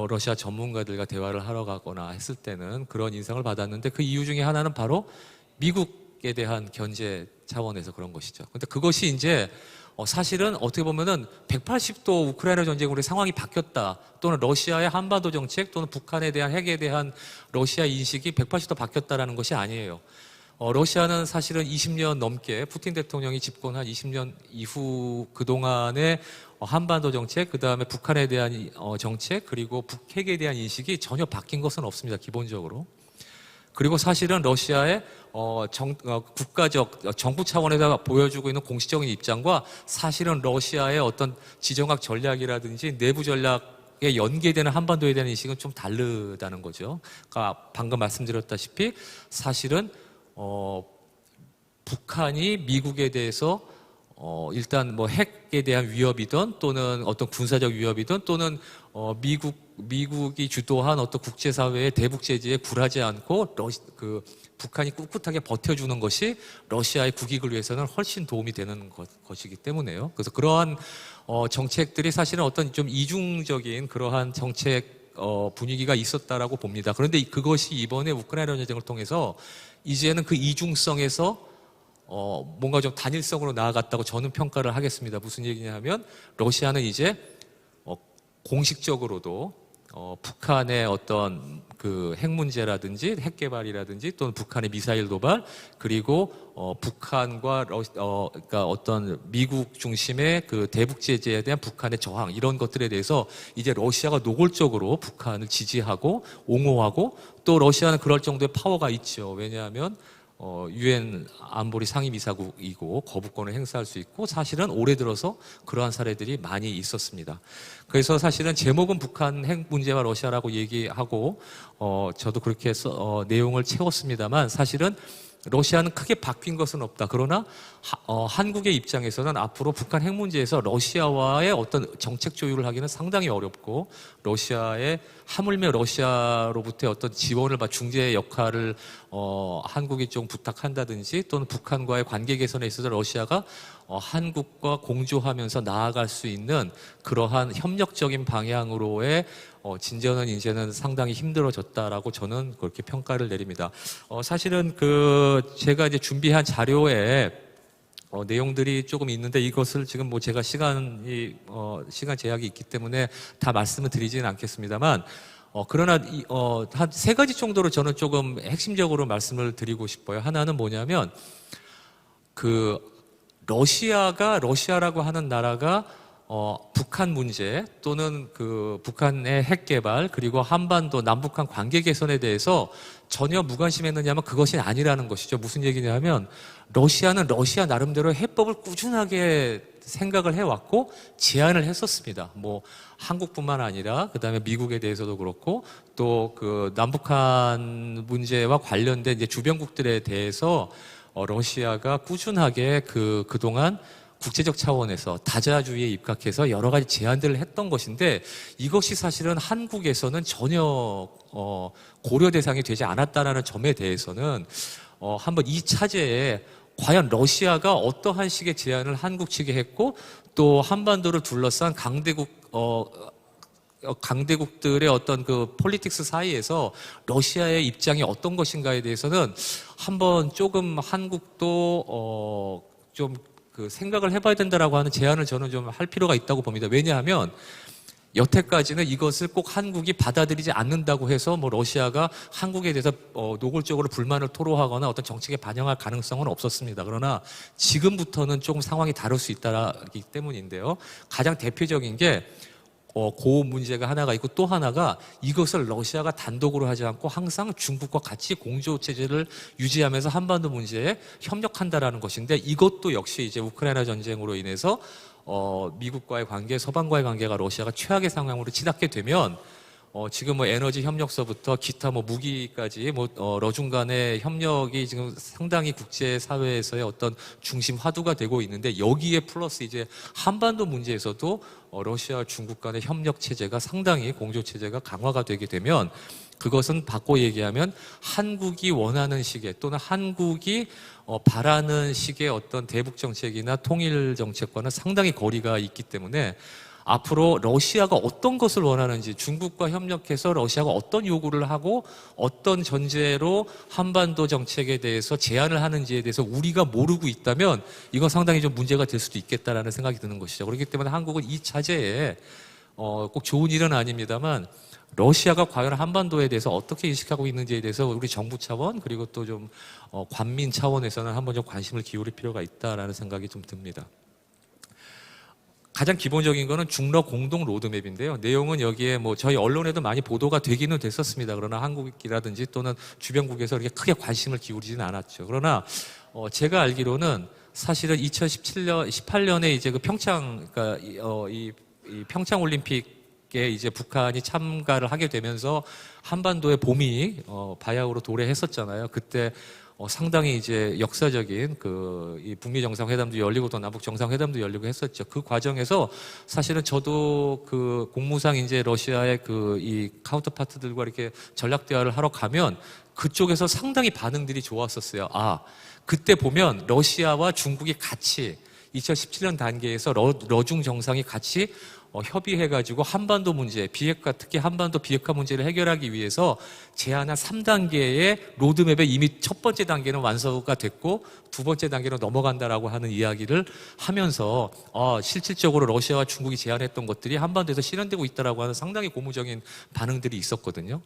러시아 전문가들과 대화를 하러 가거나 했을 때는 그런 인상을 받았는데 그 이유 중에 하나는 바로 미국에 대한 견제 차원에서 그런 것이죠. 근데 그것이 이제 사실은 어떻게 보면은 180도 우크라이나 전쟁으로 상황이 바뀌었다, 또는 러시아의 한반도 정책 또는 북한에 대한 핵에 대한 러시아 인식이 180도 바뀌었다라는 것이 아니에요. 러시아는 사실은 20년 넘게 푸틴 대통령이 집권한 20년 이후 그동안의 한반도 정책, 그 다음에 북한에 대한 정책, 그리고 북핵에 대한 인식이 전혀 바뀐 것은 없습니다, 기본적으로. 그리고 사실은 러시아의 국가적 정부 차원에서 보여주고 있는 공식적인 입장과 사실은 러시아의 어떤 지정학 전략이라든지 내부 전략에 연계되는 한반도에 대한 인식은 좀 다르다는 거죠. 그러니까 방금 말씀드렸다시피 사실은 북한이 미국에 대해서 일단 뭐 핵에 대한 위협이든 또는 어떤 군사적 위협이든 또는 미국이 주도한 어떤 국제사회의 대북 제재에 굴하지 않고 북한이 꿋꿋하게 버텨주는 것이 러시아의 국익을 위해서는 훨씬 도움이 되는 것이기 때문에요. 그래서 그러한 정책들이 사실은 어떤 좀 이중적인 그러한 정책 분위기가 있었다라고 봅니다. 그런데 그것이 이번에 우크라이나 전쟁을 통해서 이제는 그 이중성에서 뭔가 좀 단일성으로 나아갔다고 저는 평가를 하겠습니다. 무슨 얘기냐면 러시아는 이제 공식적으로도 북한의 어떤 그 핵 문제라든지 핵 개발이라든지 또는 북한의 미사일 도발, 그리고 북한과 그러니까 어떤 미국 중심의 그 대북 제재에 대한 북한의 저항, 이런 것들에 대해서 이제 러시아가 노골적으로 북한을 지지하고 옹호하고, 또 러시아는 그럴 정도의 파워가 있죠. 왜냐하면 유엔 안보리 상임이사국이고 거부권을 행사할 수 있고, 사실은 올해 들어서 그러한 사례들이 많이 있었습니다. 그래서 사실은 제목은 북한 핵 문제와 러시아라고 얘기하고 저도 그렇게 해서 내용을 채웠습니다만, 사실은 러시아는 크게 바뀐 것은 없다. 그러나 한국의 입장에서는 앞으로 북한 핵 문제에서 러시아와의 어떤 정책 조율을 하기는 상당히 어렵고, 러시아의 하물며 러시아로부터의 어떤 지원을 중재 역할을 한국이 좀 부탁한다든지, 또는 북한과의 관계 개선에 있어서 러시아가 한국과 공조하면서 나아갈 수 있는 그러한 협력적인 방향으로의 진전은 이제는 상당히 힘들어졌다라고 저는 그렇게 평가를 내립니다. 사실은 제가 이제 준비한 자료에 내용들이 조금 있는데, 이것을 지금 뭐 제가 시간 제약이 있기 때문에 다 말씀을 드리지는 않겠습니다만, 그러나 한 세 가지 정도로 저는 조금 핵심적으로 말씀을 드리고 싶어요. 하나는 뭐냐면, 러시아라고 하는 나라가 북한 문제 또는 북한의 핵 개발, 그리고 한반도 남북한 관계 개선에 대해서 전혀 무관심했느냐면 그것이 아니라는 것이죠. 무슨 얘기냐면, 러시아는 러시아 나름대로 해법을 꾸준하게 생각을 해왔고 제안을 했었습니다. 뭐 한국뿐만 아니라 그다음에 미국에 대해서도 그렇고, 또 남북한 문제와 관련된 이제 주변국들에 대해서 러시아가 꾸준하게 그동안 국제적 차원에서 다자주의에 입각해서 여러 가지 제안들을 했던 것인데, 이것이 사실은 한국에서는 전혀 고려 대상이 되지 않았다는 점에 대해서는 한번 이 차제에 과연 러시아가 어떠한 식의 제안을 한국 측에 했고, 또 한반도를 둘러싼 강대국들의 어떤 폴리틱스 사이에서 러시아의 입장이 어떤 것인가에 대해서는 한번 조금 한국도 좀 생각을 해봐야 된다라고 하는 제안을 저는 좀 할 필요가 있다고 봅니다. 왜냐하면 여태까지는 이것을 꼭 한국이 받아들이지 않는다고 해서 뭐 러시아가 한국에 대해서 노골적으로 불만을 토로하거나 어떤 정책에 반영할 가능성은 없었습니다. 그러나 지금부터는 조금 상황이 다를 수 있다기 때문인데요. 가장 대표적인 게 그 문제가 하나가 있고, 또 하나가 이것을 러시아가 단독으로 하지 않고 항상 중국과 같이 공조 체제를 유지하면서 한반도 문제에 협력한다라는 것인데, 이것도 역시 이제 우크라이나 전쟁으로 인해서 미국과의 관계, 서방과의 관계가 러시아가 최악의 상황으로 치닫게 되면 지금 뭐 에너지 협력서부터 기타 뭐 무기까지 러중 간의 협력이 지금 상당히 국제 사회에서의 어떤 중심 화두가 되고 있는데, 여기에 플러스 이제 한반도 문제에서도 러시아와 중국 간의 협력 체제가 상당히 공조 체제가 강화가 되게 되면, 그것은 바꿔 얘기하면 한국이 원하는 식의 또는 한국이 바라는 식의 어떤 대북 정책이나 통일 정책과는 상당히 거리가 있기 때문에, 앞으로 러시아가 어떤 것을 원하는지, 중국과 협력해서 러시아가 어떤 요구를 하고 어떤 전제로 한반도 정책에 대해서 제안을 하는지에 대해서 우리가 모르고 있다면 이건 상당히 좀 문제가 될 수도 있겠다라는 생각이 드는 것이죠. 그렇기 때문에 한국은 이 차제에 꼭 좋은 일은 아닙니다만 러시아가 과연 한반도에 대해서 어떻게 인식하고 있는지에 대해서 우리 정부 차원 그리고 또 좀 관민 차원에서는 한번 좀 관심을 기울일 필요가 있다라는 생각이 좀 듭니다. 가장 기본적인 거는 중러 공동 로드맵인데요. 내용은 여기에 뭐 저희 언론에도 많이 보도가 되기는 됐었습니다. 그러나 한국이라든지 또는 주변국에서 그렇게 크게 관심을 기울이지는 않았죠. 그러나 제가 알기로는 사실은 2017년, 18년에 이제 그 평창, 그러니까 이 평창 올림픽에 이제 북한이 참가를 하게 되면서 한반도의 봄이 바야흐로 도래했었잖아요. 그때 상당히 이제 역사적인 이 북미 정상회담도 열리고 또 남북 정상회담도 열리고 했었죠. 그 과정에서 사실은 저도 그 공무상 이제 러시아의 이 카운터파트들과 이렇게 전략 대화를 하러 가면 그쪽에서 상당히 반응들이 좋았었어요. 그때 보면 러시아와 중국이 같이 2017년 단계에서 러중 정상이 같이 협의해가지고 한반도 문제, 비핵화, 특히 한반도 비핵화 문제를 해결하기 위해서 제안한 3단계의 로드맵에 이미 첫 번째 단계는 완성가 됐고 두 번째 단계로 넘어간다라고 하는 이야기를 하면서 실질적으로 러시아와 중국이 제안했던 것들이 한반도에서 실현되고 있다라고 하는 상당히 고무적인 반응들이 있었거든요.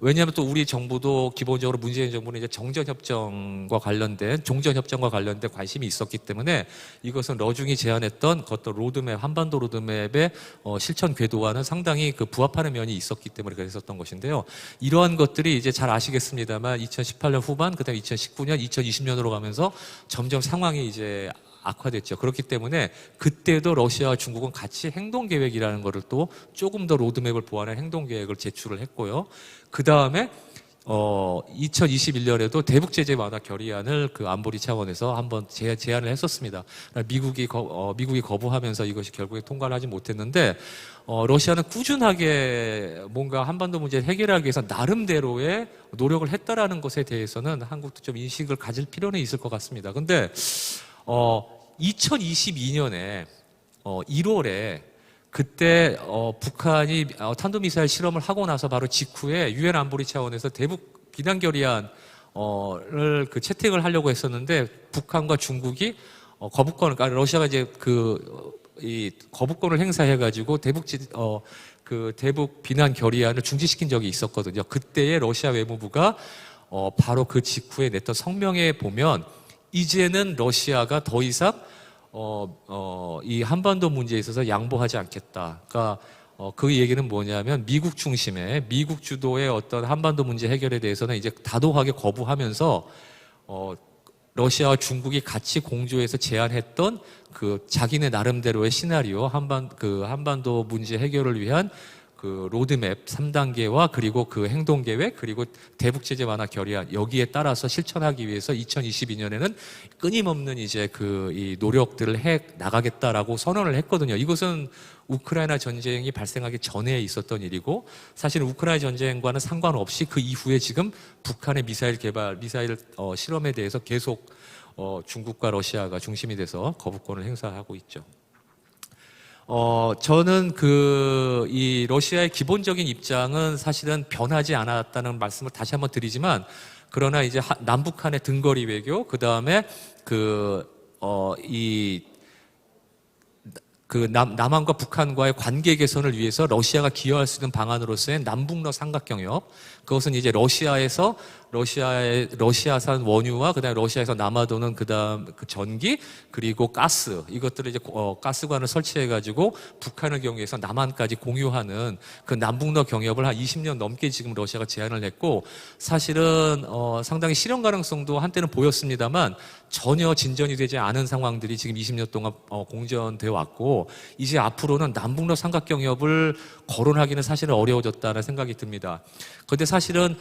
왜냐하면 또 우리 정부도 기본적으로 문재인 정부는 이제 종전협정과 관련된 관심이 있었기 때문에 이것은 러중이 제안했던 어떤 로드맵, 한반도 로드맵의 실천 궤도와는 상당히 부합하는 면이 있었기 때문에 그랬었던 것인데요. 이러한 것들이 이제 잘 아시겠습니다만 2018년 후반, 그다음에 2019년, 2020년으로 가면서 점점 상황이 이제 악화됐죠. 그렇기 때문에 그때도 러시아와 중국은 같이 행동계획이라는 것을 또 조금 더 로드맵을 보완한 행동계획을 제출을 했고요. 그 다음에 2021년에도 대북제재 완화 결의안을 안보리 차원에서 한번 제안을 했었습니다. 미국이 거부하면서 이것이 결국에 통과를 하지 못했는데 러시아는 꾸준하게 뭔가 한반도 문제를 해결하기 위해서 나름대로의 노력을 했다라는 것에 대해서는 한국도 좀 인식을 가질 필요는 있을 것 같습니다. 근데 2022년에 1월에 그때 북한이 탄도미사일 실험을 하고 나서 바로 직후에 유엔 안보리 차원에서 대북 비난 결의안을 채택을 하려고 했었는데 북한과 중국이 거부권을, 그러니까 러시아가 이제 이 거부권을 행사해가지고 대북 비난 결의안을 중지시킨 적이 있었거든요. 그때의 러시아 외무부가 바로 그 직후에 냈던 성명에 보면 이제는 러시아가 더 이상 이 한반도 문제에 있어서 양보하지 않겠다. 그러니까 그 얘기는 뭐냐면 미국 중심의 미국 주도의 어떤 한반도 문제 해결에 대해서는 이제 다도하게 거부하면서 러시아와 중국이 같이 공조해서 제안했던 자기네 나름대로의 시나리오 한반도 문제 해결을 위한 로드맵 3단계와 그리고 행동계획 그리고 대북제재 완화 결의안 여기에 따라서 실천하기 위해서 2022년에는 끊임없는 이제 이 노력들을 해 나가겠다라고 선언을 했거든요. 이것은 우크라이나 전쟁이 발생하기 전에 있었던 일이고 사실 우크라이나 전쟁과는 상관없이 그 이후에 지금 북한의 미사일 실험에 대해서 계속 중국과 러시아가 중심이 돼서 거부권을 행사하고 있죠. 저는 이 러시아의 기본적인 입장은 사실은 변하지 않았다는 말씀을 다시 한번 드리지만, 그러나 이제 남북한의 등거리 외교, 그 다음에 남한과 북한과의 관계 개선을 위해서 러시아가 기여할 수 있는 방안으로서의 남북러 삼각경협, 그것은 이제 러시아산 원유와 그다음에 러시아에서 남아도는 그다음 전기 그리고 가스 이것들을 이제 가스관을 설치해 가지고 북한의 경우에서 남한까지 공유하는 남북러 경협을 한 20년 넘게 지금 러시아가 제안을 했고 사실은 상당히 실현 가능성도 한때는 보였습니다만 전혀 진전이 되지 않은 상황들이 지금 20년 동안 공전되어 왔고 이제 앞으로는 남북러 삼각경협을 거론하기는 사실은 어려워졌다는 생각이 듭니다. 그런데 사실은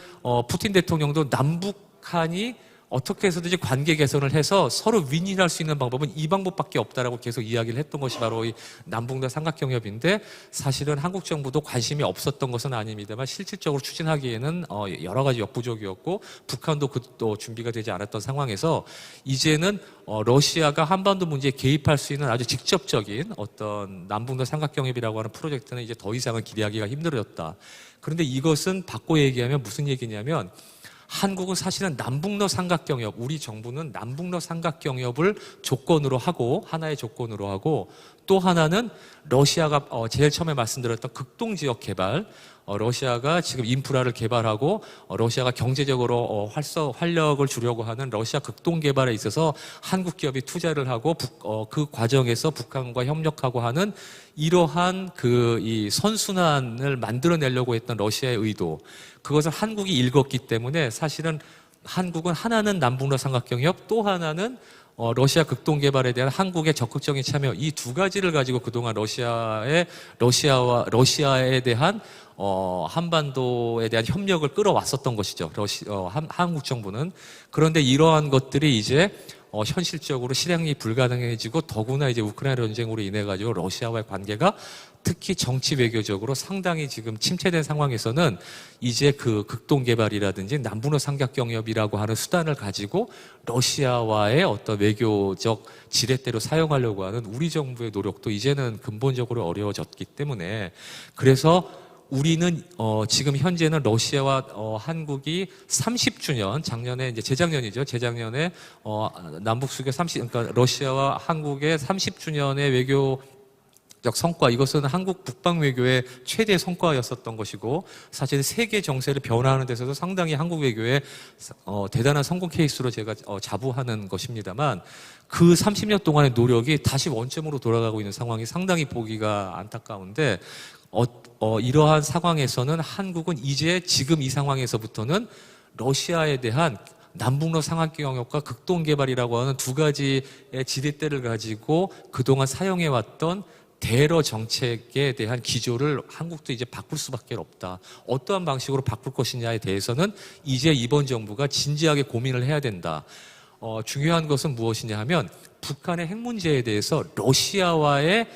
푸틴 대통령도 남북한이 어떻게 해서든지 관계 개선을 해서 서로 윈윈할 수 있는 방법은 이 방법밖에 없다라고 계속 이야기를 했던 것이 바로 이 남북러 삼각경협인데, 사실은 한국 정부도 관심이 없었던 것은 아닙니다만 실질적으로 추진하기에는 여러 가지 역부족이었고 북한도 또 준비가 되지 않았던 상황에서 이제는 러시아가 한반도 문제에 개입할 수 있는 아주 직접적인 어떤 남북러 삼각경협이라고 하는 프로젝트는 이제 더 이상은 기대하기가 힘들어졌다. 그런데 이것은 바꿔 얘기하면 무슨 얘기냐면, 한국은 사실은 남북러 삼각경협, 우리 정부는 남북러 삼각경협을 조건으로 하고, 하나의 조건으로 하고, 또 하나는 러시아가 제일 처음에 말씀드렸던 극동지역 개발, 러시아가 지금 인프라를 개발하고 러시아가 경제적으로 활력을 주려고 하는 러시아 극동 개발에 있어서 한국 기업이 투자를 하고 그 과정에서 북한과 협력하고 하는 이러한 이 선순환을 만들어내려고 했던 러시아의 의도, 그것을 한국이 읽었기 때문에 사실은 한국은 하나는 남북러 삼각경협, 또 하나는 러시아 극동 개발에 대한 한국의 적극적인 참여, 이 두 가지를 가지고 그동안 러시아에 대한 한반도에 대한 협력을 끌어왔었던 것이죠. 한국 정부는. 그런데 이러한 것들이 이제 현실적으로 실행이 불가능해지고, 더구나 이제 우크라이나 전쟁으로 인해 가지고 러시아와의 관계가 특히 정치 외교적으로 상당히 지금 침체된 상황에서는 이제 그 극동 개발이라든지 남북러 삼각경협이라고 하는 수단을 가지고 러시아와의 어떤 외교적 지렛대로 사용하려고 하는 우리 정부의 노력도 이제는 근본적으로 어려워졌기 때문에, 그래서 우리는 지금 현재는 러시아와 한국이 30주년, 작년에 이제 재작년이죠. 재작년에 남북 수교 그러니까 러시아와 한국의 30주년의 외교적 성과, 이것은 한국 북방 외교의 최대 성과였었던 것이고, 사실 세계 정세를 변화하는 데서도 상당히 한국 외교의 대단한 성공 케이스로 제가 자부하는 것입니다만, 그 30년 동안의 노력이 다시 원점으로 돌아가고 있는 상황이 상당히 보기가 안타까운데, 이러한 상황에서는 한국은 이제 지금 이 상황에서부터는 러시아에 대한 남북러 삼각경협과 극동개발이라고 하는 두 가지의 지렛대를 가지고 그동안 사용해왔던 대러 정책에 대한 기조를 한국도 이제 바꿀 수밖에 없다. 어떠한 방식으로 바꿀 것이냐에 대해서는 이제 이번 정부가 진지하게 고민을 해야 된다. 중요한 것은 무엇이냐 하면, 북한의 핵 문제에 대해서 러시아와의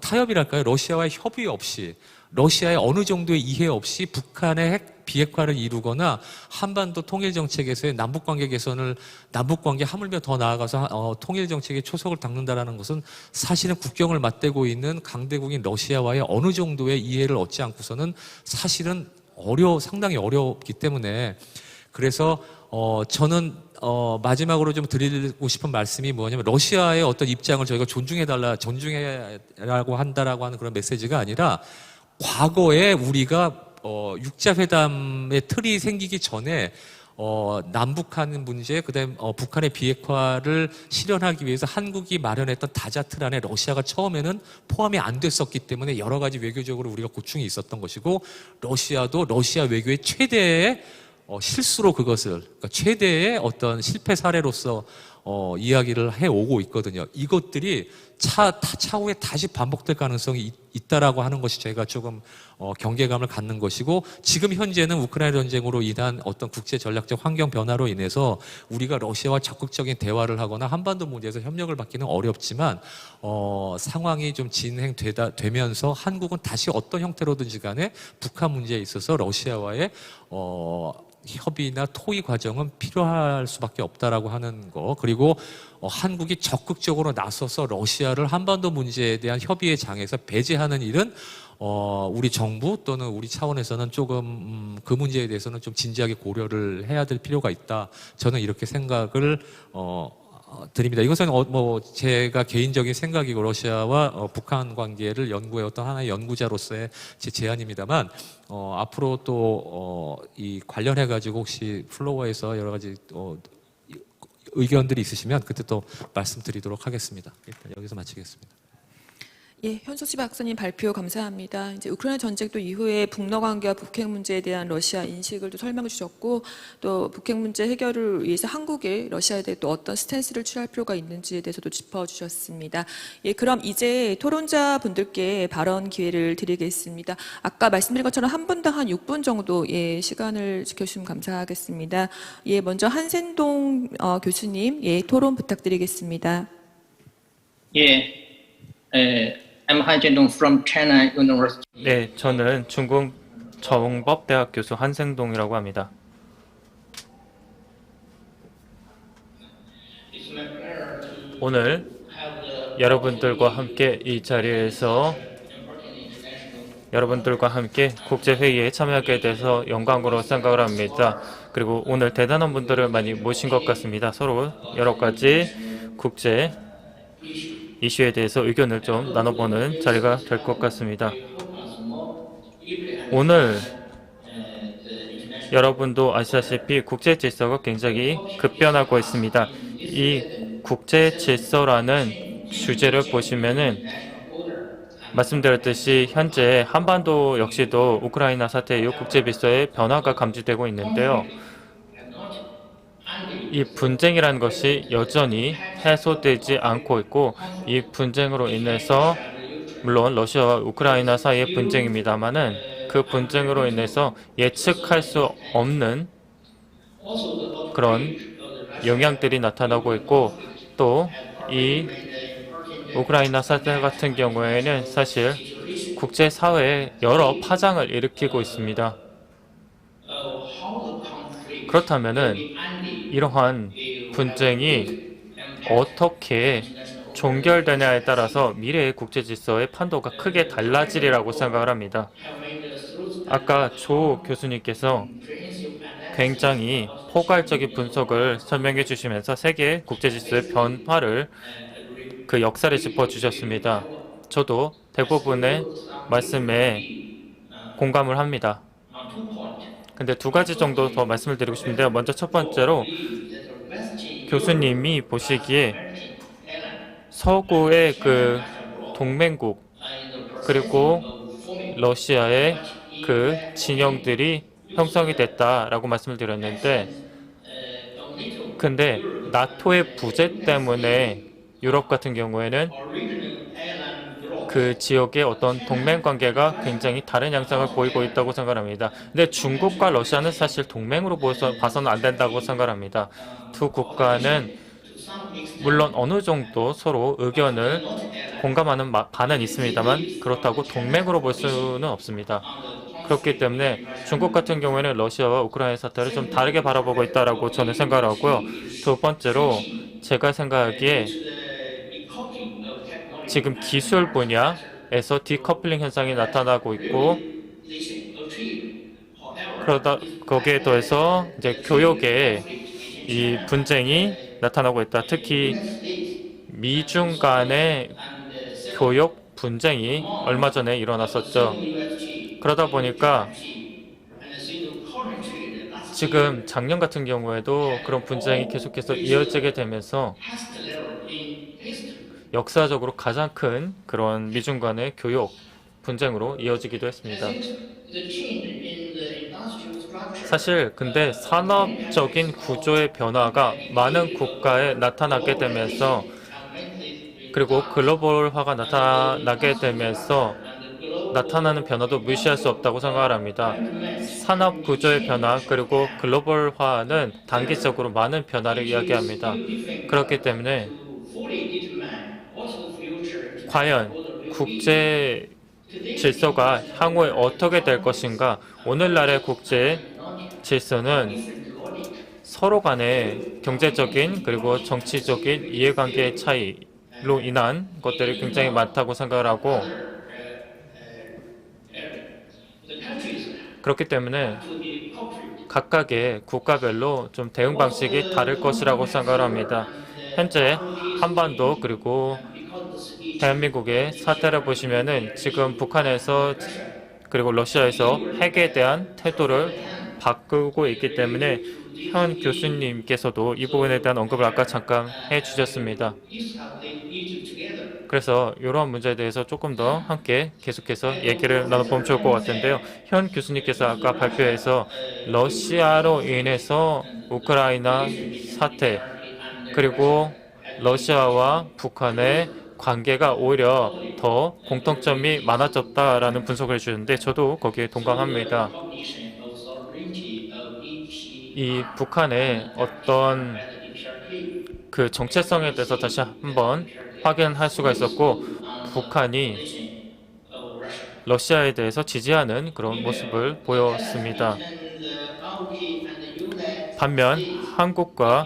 타협이랄까요? 러시아와의 협의 없이, 러시아의 어느 정도의 이해 없이 북한의 핵 비핵화를 이루거나 한반도 통일 정책에서의 남북관계 개선을, 남북관계 하물며 더 나아가서 통일 정책에 초석을 닦는다라는 것은 사실은 국경을 맞대고 있는 강대국인 러시아와의 어느 정도의 이해를 얻지 않고서는 사실은 상당히 어렵기 때문에, 그래서 저는 마지막으로 좀 드리고 싶은 말씀이 뭐냐면, 러시아의 어떤 입장을 저희가 존중해라고 한다라고 하는 그런 메시지가 아니라, 과거에 우리가 육자회담의 틀이 생기기 전에 남북한 문제, 그다음 북한의 비핵화를 실현하기 위해서 한국이 마련했던 다자 틀 안에 러시아가 처음에는 포함이 안 됐었기 때문에 여러 가지 외교적으로 우리가 고충이 있었던 것이고, 러시아도 러시아 외교의 최대의 실수로 그것을, 그러니까 최대의 어떤 실패 사례로서 이야기를 해오고 있거든요. 이것들이 차후에 다시 반복될 가능성이 있다라고 하는 것이 제가 조금 경계감을 갖는 것이고, 지금 현재는 우크라이나 전쟁으로 인한 어떤 국제 전략적 환경 변화로 인해서 우리가 러시아와 적극적인 대화를 하거나 한반도 문제에서 협력을 받기는 어렵지만, 상황이 좀 진행되면서 한국은 다시 어떤 형태로든지 간에 북한 문제에 있어서 러시아와의 협의나 토의 과정은 필요할 수밖에 없다라고 하는 거, 그리고 한국이 적극적으로 나서서 러시아를 한반도 문제에 대한 협의의 장에서 배제하는 일은 우리 정부 또는 우리 차원에서는 조금 그 문제에 대해서는 좀 진지하게 고려를 해야 될 필요가 있다. 저는 이렇게 생각을 드립니다. 이것은 제가 개인적인 생각이고 러시아와 북한 관계를 연구해 어떤 하나의 연구자로서의 제 제안입니다만, 앞으로 또 이 관련해 가지고 혹시 플로어에서 여러 가지 의견들이 있으시면 그때 또 말씀드리도록 하겠습니다. 일단 여기서 마치겠습니다. 예, 현석씨 박사님 발표 감사합니다. 이제 우크라이나 전쟁도 이후에 북러 관계와 북핵 문제에 대한 러시아 인식을 또 설명해 주셨고, 또 북핵 문제 해결을 위해서 한국이 러시아에 대해 또 어떤 스탠스를 취할 필요가 있는지에 대해서도 짚어주셨습니다. 예, 그럼 이제 토론자 분들께 발언 기회를 드리겠습니다. 아까 말씀드린 것처럼 한 분당 한 6분 정도 예, 시간을 지켜주시면 감사하겠습니다. 예, 먼저 한센동 교수님 예, 토론 부탁드리겠습니다. 예, I'm Han Jiandong from China University. 네, 저는 중국 정법대학 교수 한생동이라고 합니다. 오늘 여러분들과 함께 이 자리에서 여러분들과 함께 국제회의에 참여하게 돼서 영광으로 생각을 합니다. 그리고 오늘 대단한 분들을 많이 모신 것 같습니다. 서로 여러 가지 국제 이슈에 대해서 의견을 좀 나눠보는 자리가 될 것 같습니다. 오늘 여러분도 아시다시피 국제 질서가 굉장히 급변하고 있습니다. 이 국제 질서라는 주제를 보시면은 말씀드렸듯이 현재 한반도 역시도 우크라이나 사태 이후 국제 질서의 변화가 감지되고 있는데요. 이 분쟁이라는 것이 여전히 해소되지 않고 있고, 이 분쟁으로 인해서 물론 러시아와 우크라이나 사이의 분쟁입니다만은 그 분쟁으로 인해서 예측할 수 없는 그런 영향들이 나타나고 있고, 또 이 우크라이나 사태 같은 경우에는 사실 국제사회에 여러 파장을 일으키고 있습니다. 그렇다면은 이러한 분쟁이 어떻게 종결되냐에 따라서 미래의 국제 질서의 판도가 크게 달라지리라고 생각을 합니다. 아까 조 교수님께서 굉장히 포괄적인 분석을 설명해 주시면서 세계 국제 질서의 변화를 그 역사를 짚어주셨습니다. 저도 대부분의 말씀에 공감을 합니다. 근데 두 가지 정도 더 말씀을 드리고 싶은데요. 먼저 첫 번째로 교수님이 보시기에 서구의 그 동맹국 그리고 러시아의 그 진영들이 형성이 됐다라고 말씀을 드렸는데, 근데 나토의 부재 때문에 유럽 같은 경우에는 그 지역의 어떤 동맹 관계가 굉장히 다른 양상을 보이고 있다고 생각합니다. 근데 중국과 러시아는 사실 동맹으로 봐서는 안 된다고 생각합니다. 두 국가는 물론 어느 정도 서로 의견을 공감하는 바는 있습니다만 그렇다고 동맹으로 볼 수는 없습니다. 그렇기 때문에 중국 같은 경우에는 러시아와 우크라이나 사태를 좀 다르게 바라보고 있다라고 저는 생각을 하고요. 두 번째로 제가 생각하기에 지금 기술 분야에서 디커플링 현상이 나타나고 있고, 그러다 거기에 더해서 이제 교역에 이 분쟁이 나타나고 있다. 특히 미중 간의 교역 분쟁이 얼마 전에 일어났었죠. 그러다 보니까 지금 작년 같은 경우에도 그런 분쟁이 계속해서 이어지게 되면서 역사적으로 가장 큰 그런 미중 간의 교역 분쟁으로 이어지기도 했습니다. 사실 근데 산업적인 구조의 변화가 많은 국가에 나타나게 되면서, 그리고 글로벌화가 나타나게 되면서 나타나는 변화도 무시할 수 없다고 생각을 합니다. 산업 구조의 변화 그리고 글로벌화는 단기적으로 많은 변화를 이야기합니다. 그렇기 때문에 과연 국제 질서가 향후에 어떻게 될 것인가, 오늘날의 국제 질서는 서로 간의 경제적인 그리고 정치적인 이해관계의 차이로 인한 것들이 굉장히 많다고 생각을 하고, 그렇기 때문에 각각의 국가별로 좀 대응 방식이 다를 것이라고 생각을 합니다. 현재 한반도 그리고 대한민국의 사태를 보시면은 지금 북한에서 그리고 러시아에서 핵에 대한 태도를 바꾸고 있기 때문에 현 교수님께서도 이 부분에 대한 언급을 아까 잠깐 해주셨습니다. 그래서 이러한 문제에 대해서 조금 더 함께 계속해서 얘기를 나눠보면 좋을 것 같은데요. 현 교수님께서 아까 발표에서 러시아로 인해서 우크라이나 사태 그리고 러시아와 북한의 관계가 오히려 더 공통점이 많아졌다라는 분석을 해주는데 저도 거기에 동감합니다. 이 북한의 어떤 그 정체성에 대해서 다시 한번 확인할 수가 있었고 북한이 러시아에 대해서 지지하는 그런 모습을 보였습니다. 반면 한국과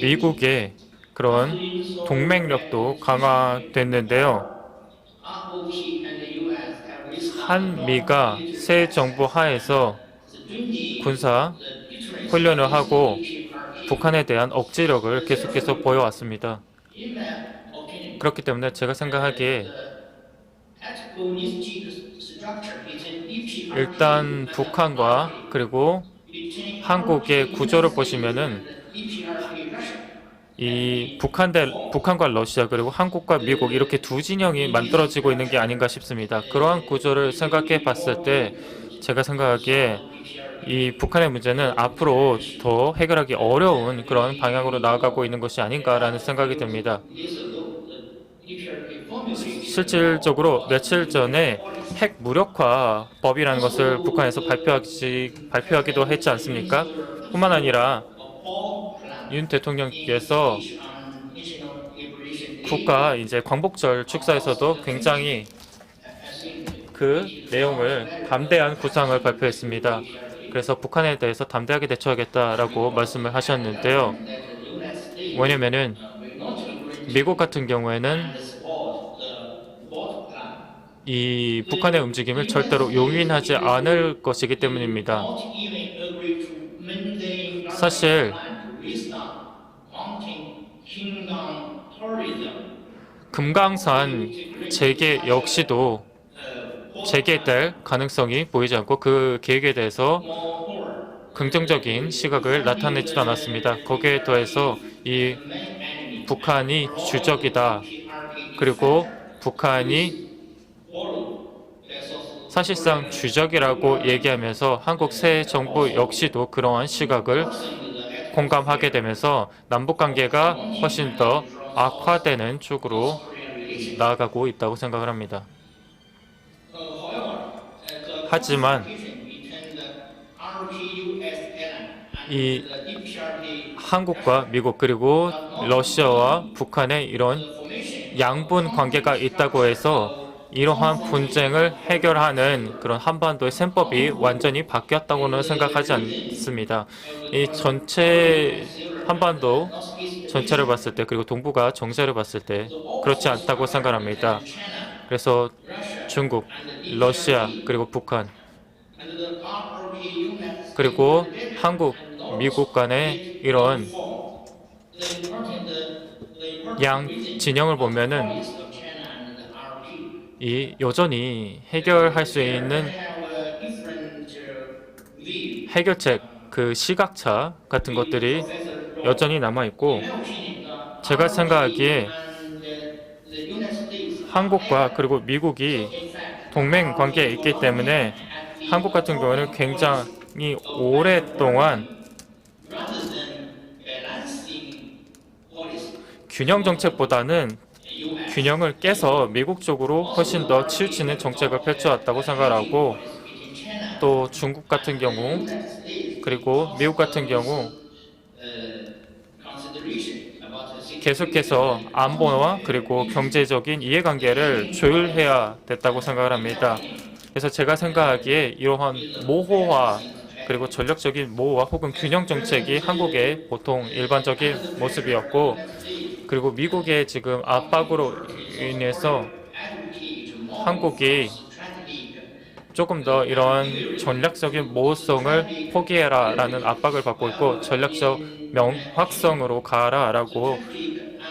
미국의 그런 동맹력도 강화됐는데요. 한미가 새 정부 하에서 군사 훈련을 하고 북한에 대한 억지력을 계속해서 보여왔습니다. 그렇기 때문에 제가 생각하기에 일단 북한과 그리고 한국의 구조를 보시면은 이 북한과 러시아 그리고 한국과 미국 이렇게 두 진영이 만들어지고 있는 게 아닌가 싶습니다. 그러한 구조를 생각해 봤을 때 제가 생각하기에 이 북한의 문제는 앞으로 더 해결하기 어려운 그런 방향으로 나아가고 있는 것이 아닌가라는 생각이 듭니다. 실질적으로 며칠 전에 핵 무력화법이라는 것을 북한에서 발표하기도 했지 않습니까? 뿐만 아니라 윤 대통령께서 국가 이제 광복절 축사에서도 굉장히 그 내용을 담대한 구상을 발표했습니다. 그래서 북한에 대해서 담대하게 대처하겠다라고 말씀을 하셨는데요. 왜냐면은 미국 같은 경우에는 이 북한의 움직임을 절대로 용인하지 않을 것이기 때문입니다. 사실 금강산 재개 역시도 재개될 가능성이 보이지 않고 그 계획에 대해서 긍정적인 시각을 나타내지도 않았습니다. 거기에 더해서 이 북한이 주적이다. 그리고 북한이 사실상 주적이라고 얘기하면서 한국 새 정부 역시도 그러한 시각을 공감하게 되면서 남북관계가 훨씬 더 악화되는 쪽으로 나아가고 있다고 생각을 합니다. 하지만 이 한국과 미국 그리고 러시아와 북한의 이런 양분 관계가 있다고 해서 이러한 분쟁을 해결하는 그런 한반도의 셈법이 완전히 바뀌었다고는 생각하지 않습니다. 이 전체 한반도 전체를 봤을 때 그리고 동북아 정세를 봤을 때 그렇지 않다고 생각합니다. 그래서 중국, 러시아 그리고 북한 그리고 한국, 미국 간의 이런 양 진영을 보면은 이 여전히 해결할 수 있는 해결책, 그 시각차 같은 것들이 여전히 남아있고 제가 생각하기에 한국과 그리고 미국이 동맹 관계에 있기 때문에 한국 같은 경우는 굉장히 오랫동안 균형 정책보다는 균형을 깨서 미국 쪽으로 훨씬 더 치우치는 정책을 펼쳐왔다고 생각하고 또 중국 같은 경우 그리고 미국 같은 경우 계속해서 안보와 그리고 경제적인 이해관계를 조율해야 됐다고 생각을 합니다. 그래서 제가 생각하기에 이러한 모호화 그리고 전략적인 모호화 혹은 균형 정책이 한국의 보통 일반적인 모습이었고 그리고 미국의 지금 압박으로 인해서 한국이 조금 더 이런 전략적인 모호성을 포기해라 라는 압박을 받고 있고 전략적 명확성으로 가라 라고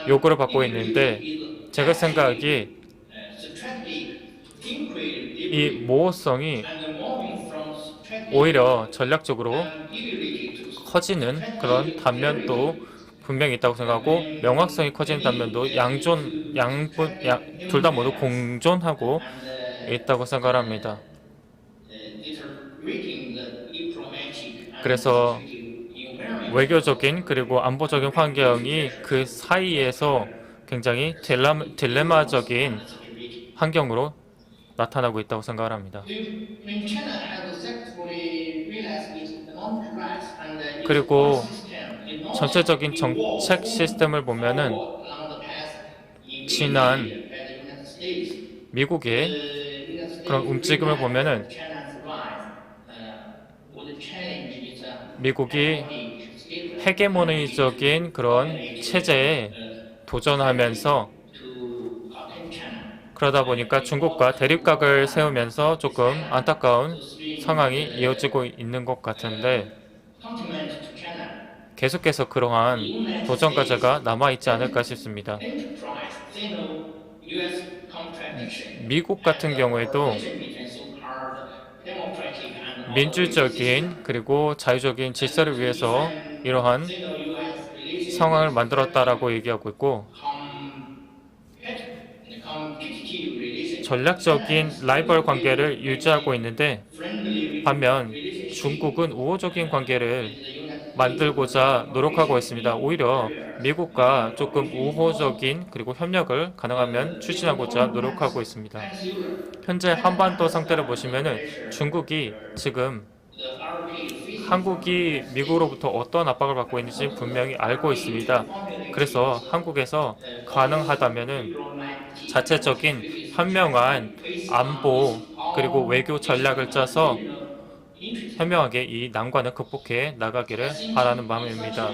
요구를 받고 있는데 제가 생각하기에 이 모호성이 오히려 전략적으로 커지는 그런 단면도 분명히 있다고 생각하고 명확성이 커지는 단면도 둘 다 모두 공존하고 있다고 생각합니다. 그래서 외교적인 그리고 안보적인 환경이 그 사이에서 굉장히 딜레마적인 환경으로 나타나고 있다고 생각을 합니다. 그리고 전체적인 정책 시스템을 보면은 지난 미국의 그런 움직임을 보면은 미국이 헤게모니적인 그런 체제에 도전하면서 그러다 보니까 중국과 대립각을 세우면서 조금 안타까운 상황이 이어지고 있는 것 같은데 계속해서 그러한 도전 과제가 남아있지 않을까 싶습니다. 미국 같은 경우에도 민주적인 그리고 자유적인 질서를 위해서 이러한 상황을 만들었다라고 얘기하고 있고 전략적인 라이벌 관계를 유지하고 있는데 반면 중국은 우호적인 관계를 만들고자 노력하고 있습니다. 오히려 미국과 조금 우호적인 그리고 협력을 가능하면 추진하고자 노력하고 있습니다. 현재 한반도 상태를 보시면은 중국이 지금 한국이 미국으로부터 어떤 압박을 받고 있는지 분명히 알고 있습니다. 그래서 한국에서 가능하다면은 자체적인 현명한 안보 그리고 외교 전략을 짜서 현명하게 이 난관을 극복해 나가기를 바라는 마음입니다.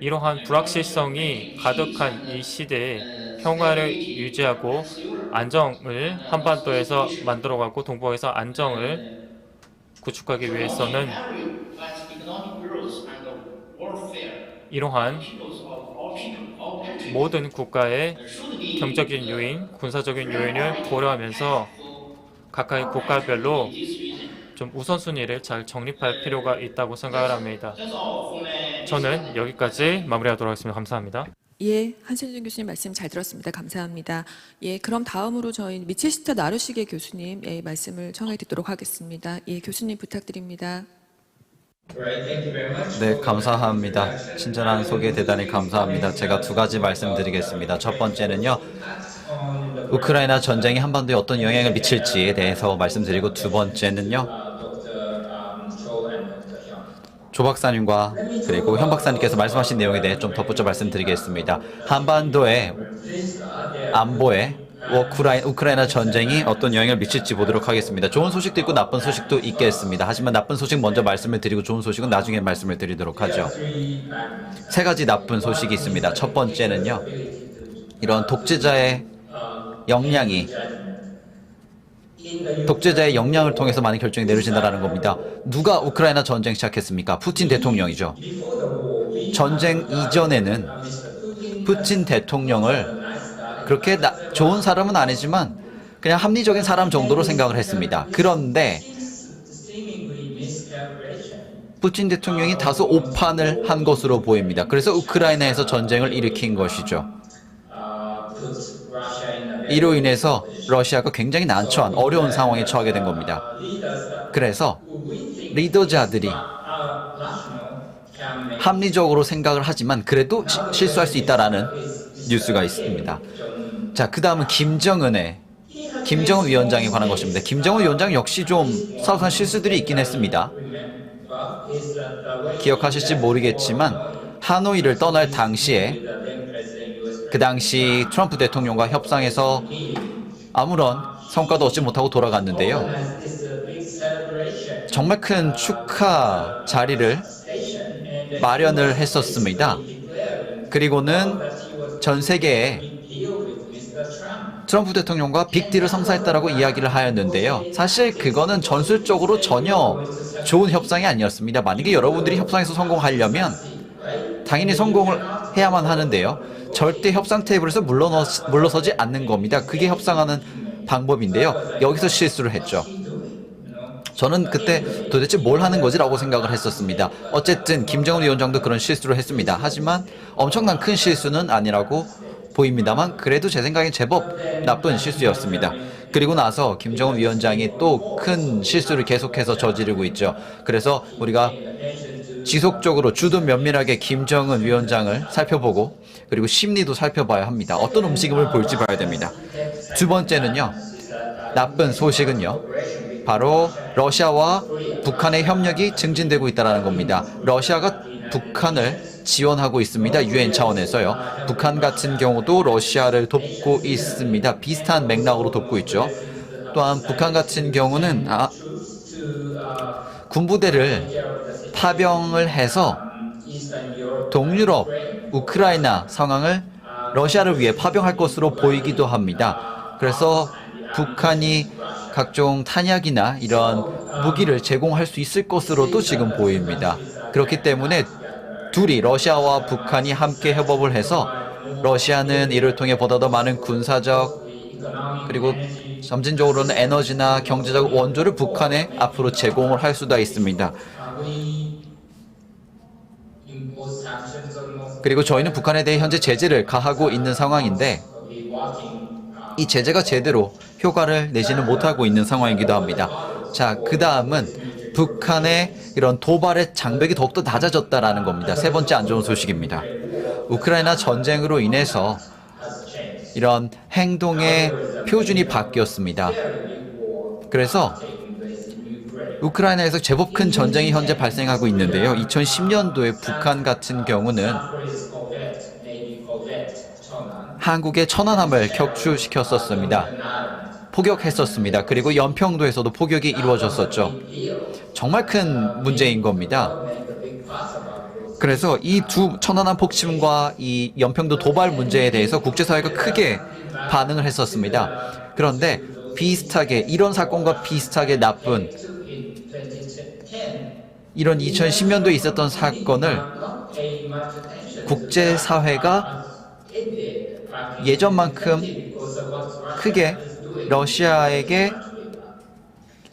이러한 불확실성이 가득한 이 시대에 평화를 유지하고 안정을 한반도에서 만들어가고 동북아에서 안정을 구축하기 위해서는 이러한 모든 국가의 경제적인 요인, 군사적인 요인을 고려하면서 각각의 국가별로 좀 우선순위를 잘 정립할 필요가 있다고 생각을 합니다. 저는 여기까지 마무리하도록 하겠습니다. 감사합니다. 예, 한세준 교수님 말씀 잘 들었습니다. 감사합니다. 예, 그럼 다음으로 저희 미체시타 나루시게 교수님 말씀을 청해 듣도록 하겠습니다. 예, 교수님 부탁드립니다. 네, 감사합니다. 친절한 소개 대단히 감사합니다. 제가 두 가지 말씀드리겠습니다. 첫 번째는요, 우크라이나 전쟁이 한반도에 어떤 영향을 미칠지에 대해서 말씀드리고 두 번째는요, 조 박사님과 그리고 현 박사님께서 말씀하신 내용에 대해 좀 덧붙여 말씀드리겠습니다. 한반도의 안보에 우크라이나 전쟁이 어떤 영향을 미칠지 보도록 하겠습니다. 좋은 소식도 있고 나쁜 소식도 있겠습니다. 하지만 나쁜 소식 먼저 말씀을 드리고 좋은 소식은 나중에 말씀을 드리도록 하죠. 세 가지 나쁜 소식이 있습니다. 첫 번째는요, 이런 독재자의 역량을 통해서 많은 결정이 내려진다는 겁니다. 누가 우크라이나 전쟁 시작했습니까? 푸틴 대통령이죠. 전쟁 이전에는 푸틴 대통령을 그렇게 좋은 사람은 아니지만 그냥 합리적인 사람 정도로 생각을 했습니다. 그런데 푸틴 대통령이 다소 오판을 한 것으로 보입니다. 그래서 우크라이나에서 전쟁을 일으킨 것이죠. 이로 인해서 러시아가 굉장히 난처한 어려운 상황에 처하게 된 겁니다. 그래서 리더자들이 합리적으로 생각을 하지만 그래도 실수할 수 있다라는 뉴스가 있습니다. 자, 그 다음은 김정은 위원장에 관한 것입니다. 김정은 위원장 역시 좀 사소한 실수들이 있긴 했습니다. 기억하실지 모르겠지만 하노이를 떠날 당시에 그 당시 트럼프 대통령과 협상에서 아무런 성과도 얻지 못하고 돌아갔는데요. 정말 큰 축하 자리를 마련을 했었습니다. 그리고는 전 세계에 트럼프 대통령과 빅딜을 성사했다라고 이야기를 하였는데요. 사실 그거는 전술적으로 전혀 좋은 협상이 아니었습니다. 만약에 여러분들이 협상에서 성공하려면 당연히 성공을 해야만 하는데요. 절대 협상 테이블에서 물러서지 않는 겁니다. 그게 협상하는 방법인데요. 여기서 실수를 했죠. 저는 그때 도대체 뭘 하는 거지라고 생각을 했었습니다. 어쨌든 김정은 위원장도 그런 실수를 했습니다. 하지만 엄청난 큰 실수는 아니라고 보입니다만 그래도 제 생각엔 제법 나쁜 실수였습니다. 그리고 나서 김정은 위원장이 또 큰 실수를 계속해서 저지르고 있죠. 그래서 우리가 지속적으로 주도 면밀하게 김정은 위원장을 살펴보고 그리고 심리도 살펴봐야 합니다. 어떤 움직임을 볼지 봐야 됩니다. 두 번째는요. 나쁜 소식은요. 바로 러시아와 북한의 협력이 증진되고 있다는 겁니다. 러시아가 북한을 지원하고 있습니다. 유엔 차원에서요. 북한 같은 경우도 러시아를 돕고 있습니다. 비슷한 맥락으로 돕고 있죠. 또한 북한 같은 경우는 군부대를 파병을 해서 동유럽, 우크라이나 상황을 러시아를 위해 파병할 것으로 보이기도 합니다. 그래서 북한이 각종 탄약이나 이런 무기를 제공할 수 있을 것으로도 지금 보입니다. 그렇기 때문에 둘이 러시아와 북한이 함께 협업을 해서 러시아는 이를 통해 보다 더 많은 군사적 그리고 점진적으로는 에너지나 경제적 원조를 북한에 앞으로 제공을 할 수가 있습니다. 그리고 저희는 북한에 대해 현재 제재를 가하고 있는 상황인데 이 제재가 제대로 효과를 내지는 못하고 있는 상황이기도 합니다. 자, 그 다음은 북한의 이런 도발의 장벽이 더욱더 낮아졌다라는 겁니다. 세 번째 안 좋은 소식입니다. 우크라이나 전쟁으로 인해서 이런 행동의 표준이 바뀌었습니다. 그래서 우크라이나에서 제법 큰 전쟁이 현재 발생하고 있는데요. 2010년도에 북한 같은 경우는 한국의 천안함을 격추시켰었습니다. 포격했었습니다. 그리고 연평도에서도 포격이 이루어졌었죠. 정말 큰 문제인 겁니다. 그래서 이 두 천안함 폭침과 이 연평도 도발 문제에 대해서 국제사회가 크게 반응을 했었습니다. 그런데 비슷하게 이런 사건과 비슷하게 나쁜 이런 2010년도에 있었던 사건을 국제사회가 예전만큼 크게 러시아에게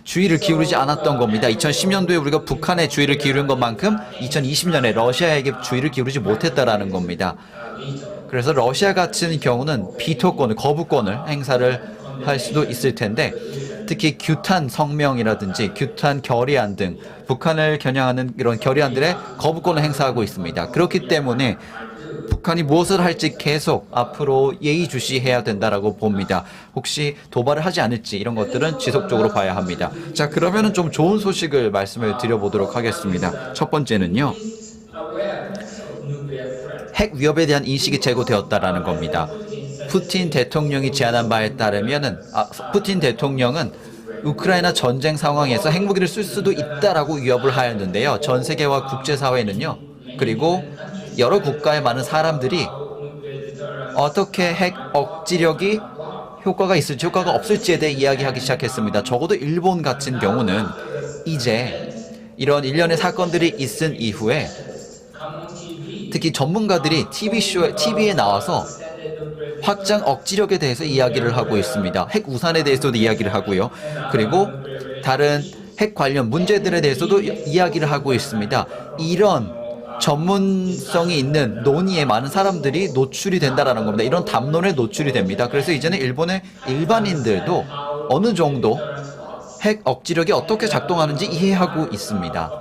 주의를 기울이지 않았던 겁니다. 2010년도에 우리가 북한에 주의를 기울인 것만큼 2020년에 러시아에게 주의를 기울이지 못했다라는 겁니다. 그래서 러시아 같은 경우는 비토권을, 거부권을 행사를 할 수도 있을 텐데 특히 규탄 성명이라든지 규탄 결의안 등 북한을 겨냥하는 이런 결의안들의 거부권을 행사하고 있습니다. 그렇기 때문에 북한이 무엇을 할지 계속 앞으로 예의주시해야 된다라고 봅니다. 혹시 도발을 하지 않을지 이런 것들은 지속적으로 봐야 합니다. 자, 그러면은 좀 좋은 소식을 말씀을 드려보도록 하겠습니다. 첫 번째는요. 핵 위협에 대한 인식이 제고되었다라는 겁니다. 푸틴 대통령이 제안한 바에 따르면은 푸틴 대통령은 우크라이나 전쟁 상황에서 핵무기를 쓸 수도 있다라고 위협을 하였는데요. 전 세계와 국제사회는요. 그리고 여러 국가의 많은 사람들이 어떻게 핵 억지력이 효과가 있을지 효과가 없을지에 대해 이야기하기 시작했습니다. 적어도 일본 같은 경우는 이제 이런 일련의 사건들이 있은 이후에 특히 전문가들이 TV에 나와서 확장 억지력에 대해서 이야기를 하고 있습니다. 핵 우산에 대해서도 이야기를 하고요. 그리고 다른 핵 관련 문제들에 대해서도 이야기를 하고 있습니다. 이런 전문성이 있는 논의에 많은 사람들이 노출이 된다라는 겁니다. 이런 담론에 노출이 됩니다. 그래서 이제는 일본의 일반인들도 어느 정도 핵 억지력이 어떻게 작동하는지 이해하고 있습니다.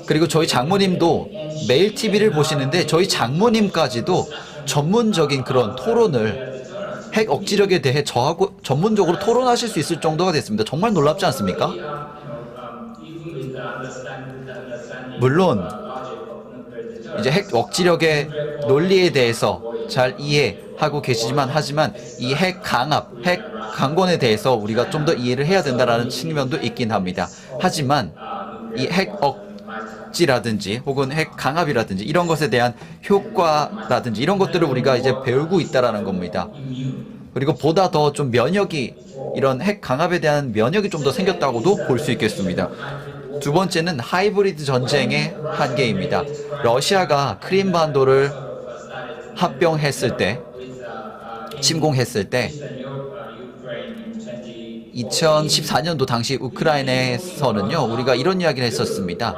그리고 저희 장모님도 매일 TV를 보시는데 저희 장모님까지도 전문적인 그런 토론을 핵 억지력에 대해 저하고 전문적으로 토론하실 수 있을 정도가 됐습니다. 정말 놀랍지 않습니까? 물론 이제 핵 억지력의 논리에 대해서 잘 이해하고 계시지만 하지만 이 핵 강압, 핵 강권에 대해서 우리가 좀 더 이해를 해야 된다는 측면도 있긴 합니다. 하지만 이 핵 억지라든지 혹은 핵 강압이라든지 이런 것에 대한 효과라든지 이런 것들을 우리가 이제 배우고 있다라는 겁니다. 그리고 보다 더 좀 면역이 이런 핵 강압에 대한 면역이 좀 더 생겼다고도 볼 수 있겠습니다. 두 번째는 하이브리드 전쟁의 한계입니다. 러시아가 크림반도를 합병했을 때, 침공했을 때 2014년도 당시 우크라이나에서는요, 우리가 이런 이야기를 했었습니다.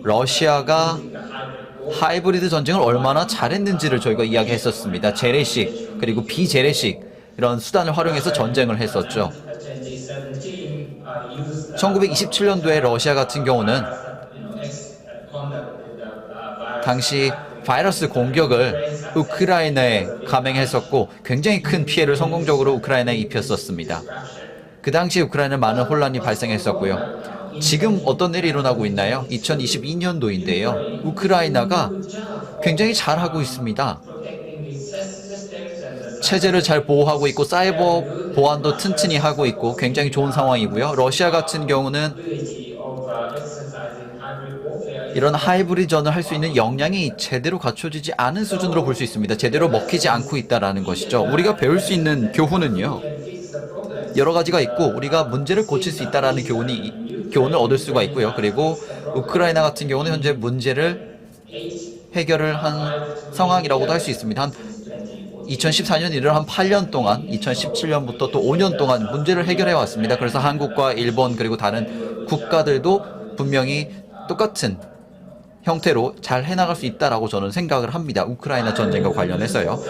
러시아가 하이브리드 전쟁을 얼마나 잘했는지를 저희가 이야기했었습니다. 재래식 그리고 비재래식 이런 수단을 활용해서 전쟁을 했었죠. 1927년도에 러시아 같은 경우는 당시 바이러스 공격을 우크라이나에 감행했었고 굉장히 큰 피해를 성공적으로 우크라이나에 입혔었습니다. 그 당시 우크라이나는 많은 혼란이 발생했었고요. 지금 어떤 일이 일어나고 있나요? 2022년도인데요. 우크라이나가 굉장히 잘하고 있습니다. 체제를 잘 보호하고 있고 사이버 보안도 튼튼히 하고 있고 굉장히 좋은 상황이고요. 러시아 같은 경우는 이런 하이브리전을 할 수 있는 역량이 제대로 갖춰지지 않은 수준으로 볼 수 있습니다. 제대로 먹히지 않고 있다는 것이죠. 우리가 배울 수 있는 교훈은요, 여러 가지가 있고 우리가 문제를 고칠 수 있다는 교훈을 얻을 수가 있고요. 그리고 우크라이나 같은 경우는 현재 문제를 해결을 한 상황이라고도 할 수 있습니다. 한 2014년 이를 한 8년 동안 2017년부터 또 5년 동안 문제를 해결해 왔습니다. 그래서 한국과 일본 그리고 다른 국가들도 분명히 똑같은 형태로 잘 해나갈 수 있다라고 저는 생각을 합니다. 우크라이나 전쟁과 관련해서요.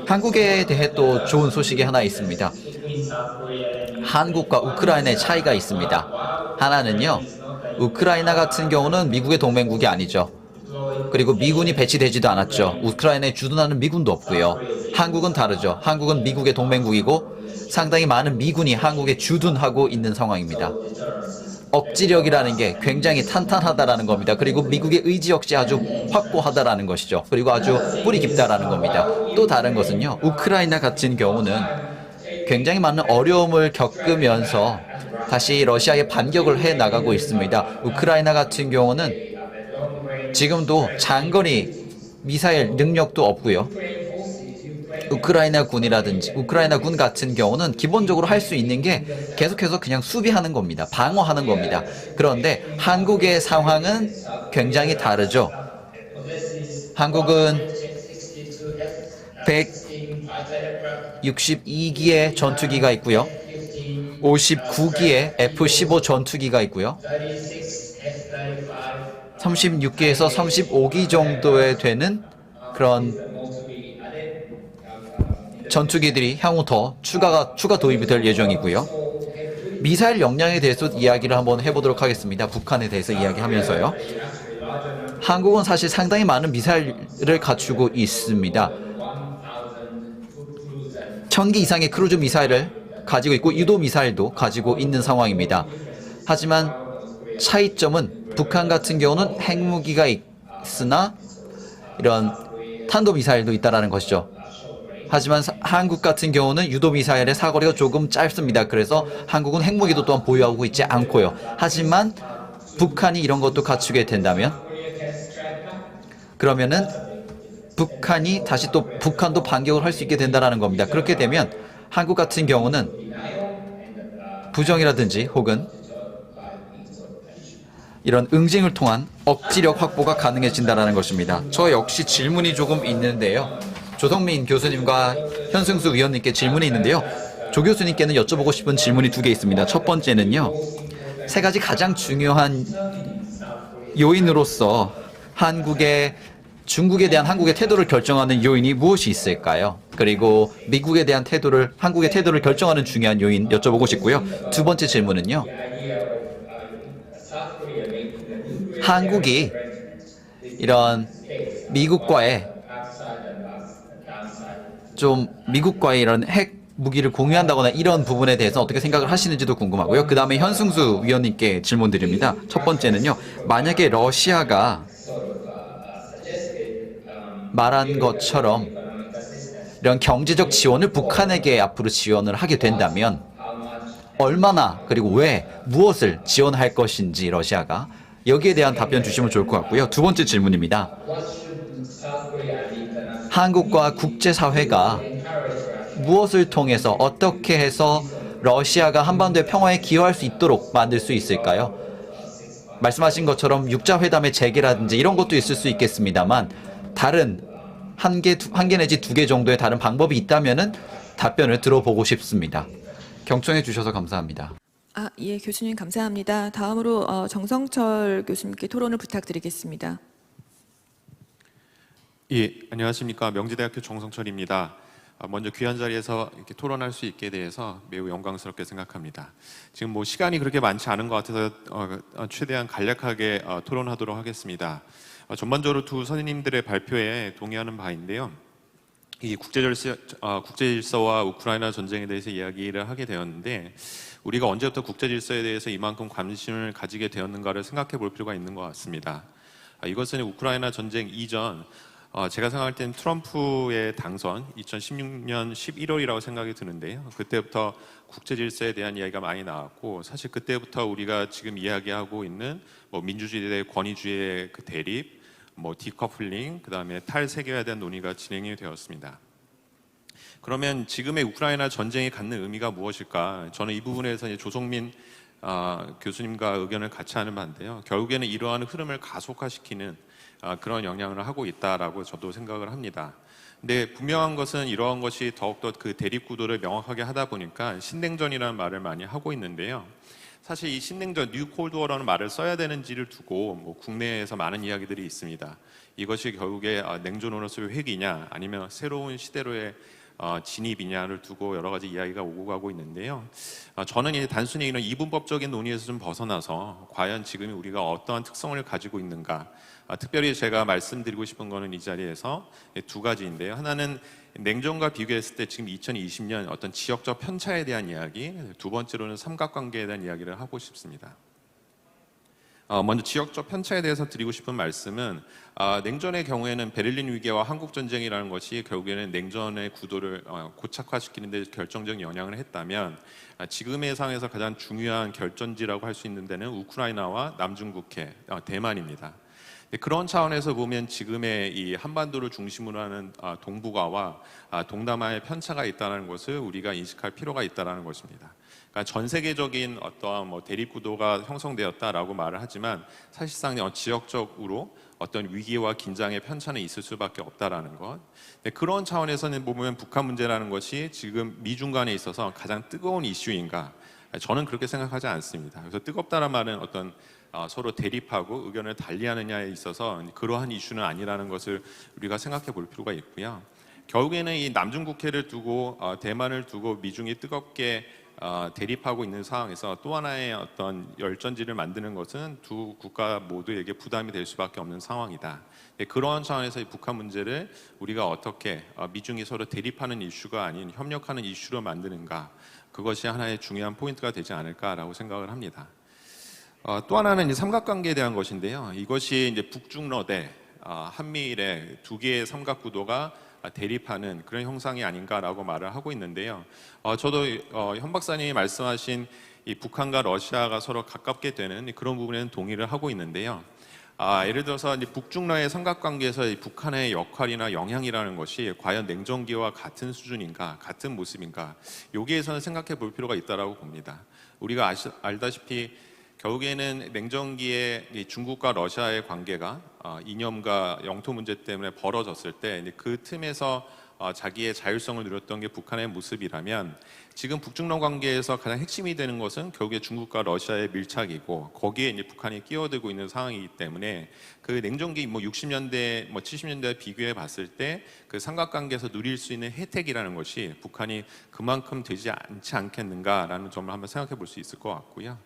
한국에 대해 또 좋은 소식이 하나 있습니다. 한국과 우크라이나의 차이가 있습니다. 하나는요, 우크라이나 같은 경우는 미국의 동맹국이 아니죠. 그리고 미군이 배치되지도 않았죠. 우크라이나에 주둔하는 미군도 없고요. 한국은 다르죠. 한국은 미국의 동맹국이고 상당히 많은 미군이 한국에 주둔하고 있는 상황입니다. 억지력이라는 게 굉장히 탄탄하다라는 겁니다. 그리고 미국의 의지 역시 아주 확고하다라는 것이죠. 그리고 아주 뿌리 깊다라는 겁니다. 또 다른 것은요, 우크라이나 같은 경우는 굉장히 많은 어려움을 겪으면서 다시 러시아에 반격을 해 나가고 있습니다. 우크라이나 같은 경우는 지금도 장거리 미사일 능력도 없고요. 우크라이나 군 같은 경우는 기본적으로 할 수 있는 게 계속해서 그냥 수비하는 겁니다. 방어하는 겁니다. 그런데 한국의 상황은 굉장히 다르죠. 한국은 162기의 전투기가 있고요. 59기의 F-15 전투기가 있고요. 36기에서 35기 정도에 되는 그런 전투기들이 향후 더 추가 도입이 될 예정이고요. 미사일 역량에 대해서 이야기를 한번 해보도록 하겠습니다. 북한에 대해서 이야기하면서요. 한국은 사실 상당히 많은 미사일을 갖추고 있습니다. 1000기 이상의 크루즈 미사일을 가지고 있고 유도 미사일도 가지고 있는 상황입니다. 하지만 차이점은 북한 같은 경우는 핵무기가 있으나 이런 탄도미사일도 있다는 것이죠. 하지만 한국 같은 경우는 유도미사일의 사거리가 조금 짧습니다. 그래서 한국은 핵무기도 또한 보유하고 있지 않고요. 하지만 북한이 이런 것도 갖추게 된다면 그러면은 북한이 다시 또 북한도 반격을 할 수 있게 된다는 겁니다. 그렇게 되면 한국 같은 경우는 부정이라든지 혹은 이런 응징을 통한 억지력 확보가 가능해진다는 것입니다. 저 역시 질문이 조금 있는데요. 조성민 교수님과 현승수 위원님께 질문이 있는데요. 조 교수님께는 여쭤보고 싶은 질문이 2개 있습니다. 첫 번째는요. 3가지 가장 중요한 요인으로서 중국에 대한 한국의 태도를 결정하는 요인이 무엇이 있을까요? 그리고 미국에 대한 한국의 태도를 결정하는 중요한 요인 여쭤보고 싶고요. 2번째 질문은요. 한국이 이런 미국과의 이런 핵 무기를 공유한다거나 이런 부분에 대해서 어떻게 생각을 하시는지도 궁금하고요. 그 다음에 현승수 위원님께 질문 드립니다. 첫 번째는요. 만약에 러시아가 말한 것처럼 이런 경제적 지원을 북한에게 앞으로 지원을 하게 된다면 얼마나 그리고 왜 무엇을 지원할 것인지 러시아가 여기에 대한 답변 주시면 좋을 것 같고요. 2번째 질문입니다. 한국과 국제사회가 무엇을 통해서 어떻게 해서 러시아가 한반도의 평화에 기여할 수 있도록 만들 수 있을까요? 말씀하신 것처럼 육자회담의 재개라든지 이런 것도 있을 수 있겠습니다만 다른 한 개 내지 2개 정도의 다른 방법이 있다면은 답변을 들어보고 싶습니다. 경청해 주셔서 감사합니다. 예, 교수님 감사합니다. 다음으로 정성철 교수님께 토론을 부탁드리겠습니다. 예, 안녕하십니까. 명지대학교 정성철입니다. 먼저 귀한 자리에서 이렇게 토론할 수 있게 돼서 매우 영광스럽게 생각합니다. 지금 뭐 시간이 그렇게 많지 않은 것 같아서 최대한 간략하게 토론하도록 하겠습니다. 전반적으로 두 선생님들의 발표에 동의하는 바인데요. 이 국제질서와 우크라이나 전쟁에 대해서 이야기를 하게 되었는데 우리가 언제부터 국제질서에 대해서 이만큼 관심을 가지게 되었는가를 생각해 볼 필요가 있는 것 같습니다. 이것은 우크라이나 전쟁 이전 제가 생각할 때는 트럼프의 당선 2016년 11월이라고 생각이 드는데요. 그때부터 국제 질서에 대한 이야기가 많이 나왔고 사실 그때부터 우리가 지금 이야기하고 있는 뭐 민주주의 대 권위주의의 그 대립, 뭐 디커플링, 그다음에 탈세계화에 대한 논의가 진행이 되었습니다. 그러면 지금의 우크라이나 전쟁이 갖는 의미가 무엇일까? 저는 이 부분에서 이제 조성민 교수님과 의견을 같이 하는 바인데요. 결국에는 이러한 흐름을 가속화시키는 그런 영향을 하고 있다라고 저도 생각을 합니다. 근데 분명한 것은 이러한 것이 더욱더 그 대립 구도를 명확하게 하다 보니까 신냉전이라는 말을 많이 하고 있는데요. 사실 이 신냉전, 뉴 콜드워라는 말을 써야 되는지를 두고 뭐 국내에서 많은 이야기들이 있습니다. 이것이 결국에 냉전으로서의 회귀냐 아니면 새로운 시대로의 진입이냐를 두고 여러 가지 이야기가 오고 가고 있는데요. 저는 이제 단순히 이런 이분법적인 논의에서 좀 벗어나서 과연 지금 우리가 어떠한 특성을 가지고 있는가, 특별히 제가 말씀드리고 싶은 거는 이 자리에서 두 가지인데요. 하나는 냉전과 비교했을 때 지금 2020년 어떤 지역적 편차에 대한 이야기, 두 번째로는 삼각관계에 대한 이야기를 하고 싶습니다. 먼저 지역적 편차에 대해서 드리고 싶은 말씀은 냉전의 경우에는 베를린 위기와 한국 전쟁이라는 것이 결국에는 냉전의 구도를 고착화시키는 데 결정적 영향을 했다면 지금의 상황에서 가장 중요한 결전지라고 할 수 있는 데는 우크라이나와 남중국해, 대만입니다. 그런 차원에서 보면 지금의 이 한반도를 중심으로 하는 동북아와 동남아의 편차가 있다는 것을 우리가 인식할 필요가 있다는 것입니다. 그러니까 전 세계적인 어떠한 뭐 대립 구도가 형성되었다라고 말을 하지만 사실상 지역적으로 어떤 위기와 긴장의 편차는 있을 수밖에 없다라는 것. 그런 차원에서는 보면 북한 문제라는 것이 지금 미중 간에 있어서 가장 뜨거운 이슈인가? 저는 그렇게 생각하지 않습니다. 그래서 뜨겁다는 말은 어떤 서로 대립하고 의견을 달리하느냐에 있어서 그러한 이슈는 아니라는 것을 우리가 생각해 볼 필요가 있고요. 결국에는 이 남중국해를 두고 대만을 두고 미중이 뜨겁게 대립하고 있는 상황에서 또 하나의 어떤 열전지를 만드는 것은 두 국가 모두에게 부담이 될 수밖에 없는 상황이다. 그러한 차원에서 이 북한 문제를 우리가 어떻게 미중이 서로 대립하는 이슈가 아닌 협력하는 이슈로 만드는가, 그것이 하나의 중요한 포인트가 되지 않을까라고 생각을 합니다. 또 하나는 이제 삼각관계에 대한 것인데요. 이것이 이제 북중러 대 한미일의 두 개의 삼각 구도가 대립하는 그런 형상이 아닌가라고 말을 하고 있는데요. 저도 현 박사님이 말씀하신 이 북한과 러시아가 서로 가깝게 되는 그런 부분에는 동의를 하고 있는데요. 예를 들어서 이제 북중러의 삼각관계에서 이 북한의 역할이나 영향이라는 것이 과연 냉전기와 같은 수준인가, 같은 모습인가, 여기에서는 생각해 볼 필요가 있다라고 봅니다. 우리가 알다시피 결국에는 냉전기에 중국과 러시아의 관계가 이념과 영토 문제 때문에 벌어졌을 때 그 틈에서 자기의 자율성을 누렸던 게 북한의 모습이라면 지금 북중러 관계에서 가장 핵심이 되는 것은 결국에 중국과 러시아의 밀착이고 거기에 이제 북한이 끼어들고 있는 상황이기 때문에 그 냉전기 60년대 70년대 비교해 봤을 때 그 삼각관계에서 누릴 수 있는 혜택이라는 것이 북한이 그만큼 되지 않지 않겠는가라는 점을 한번 생각해 볼 수 있을 것 같고요.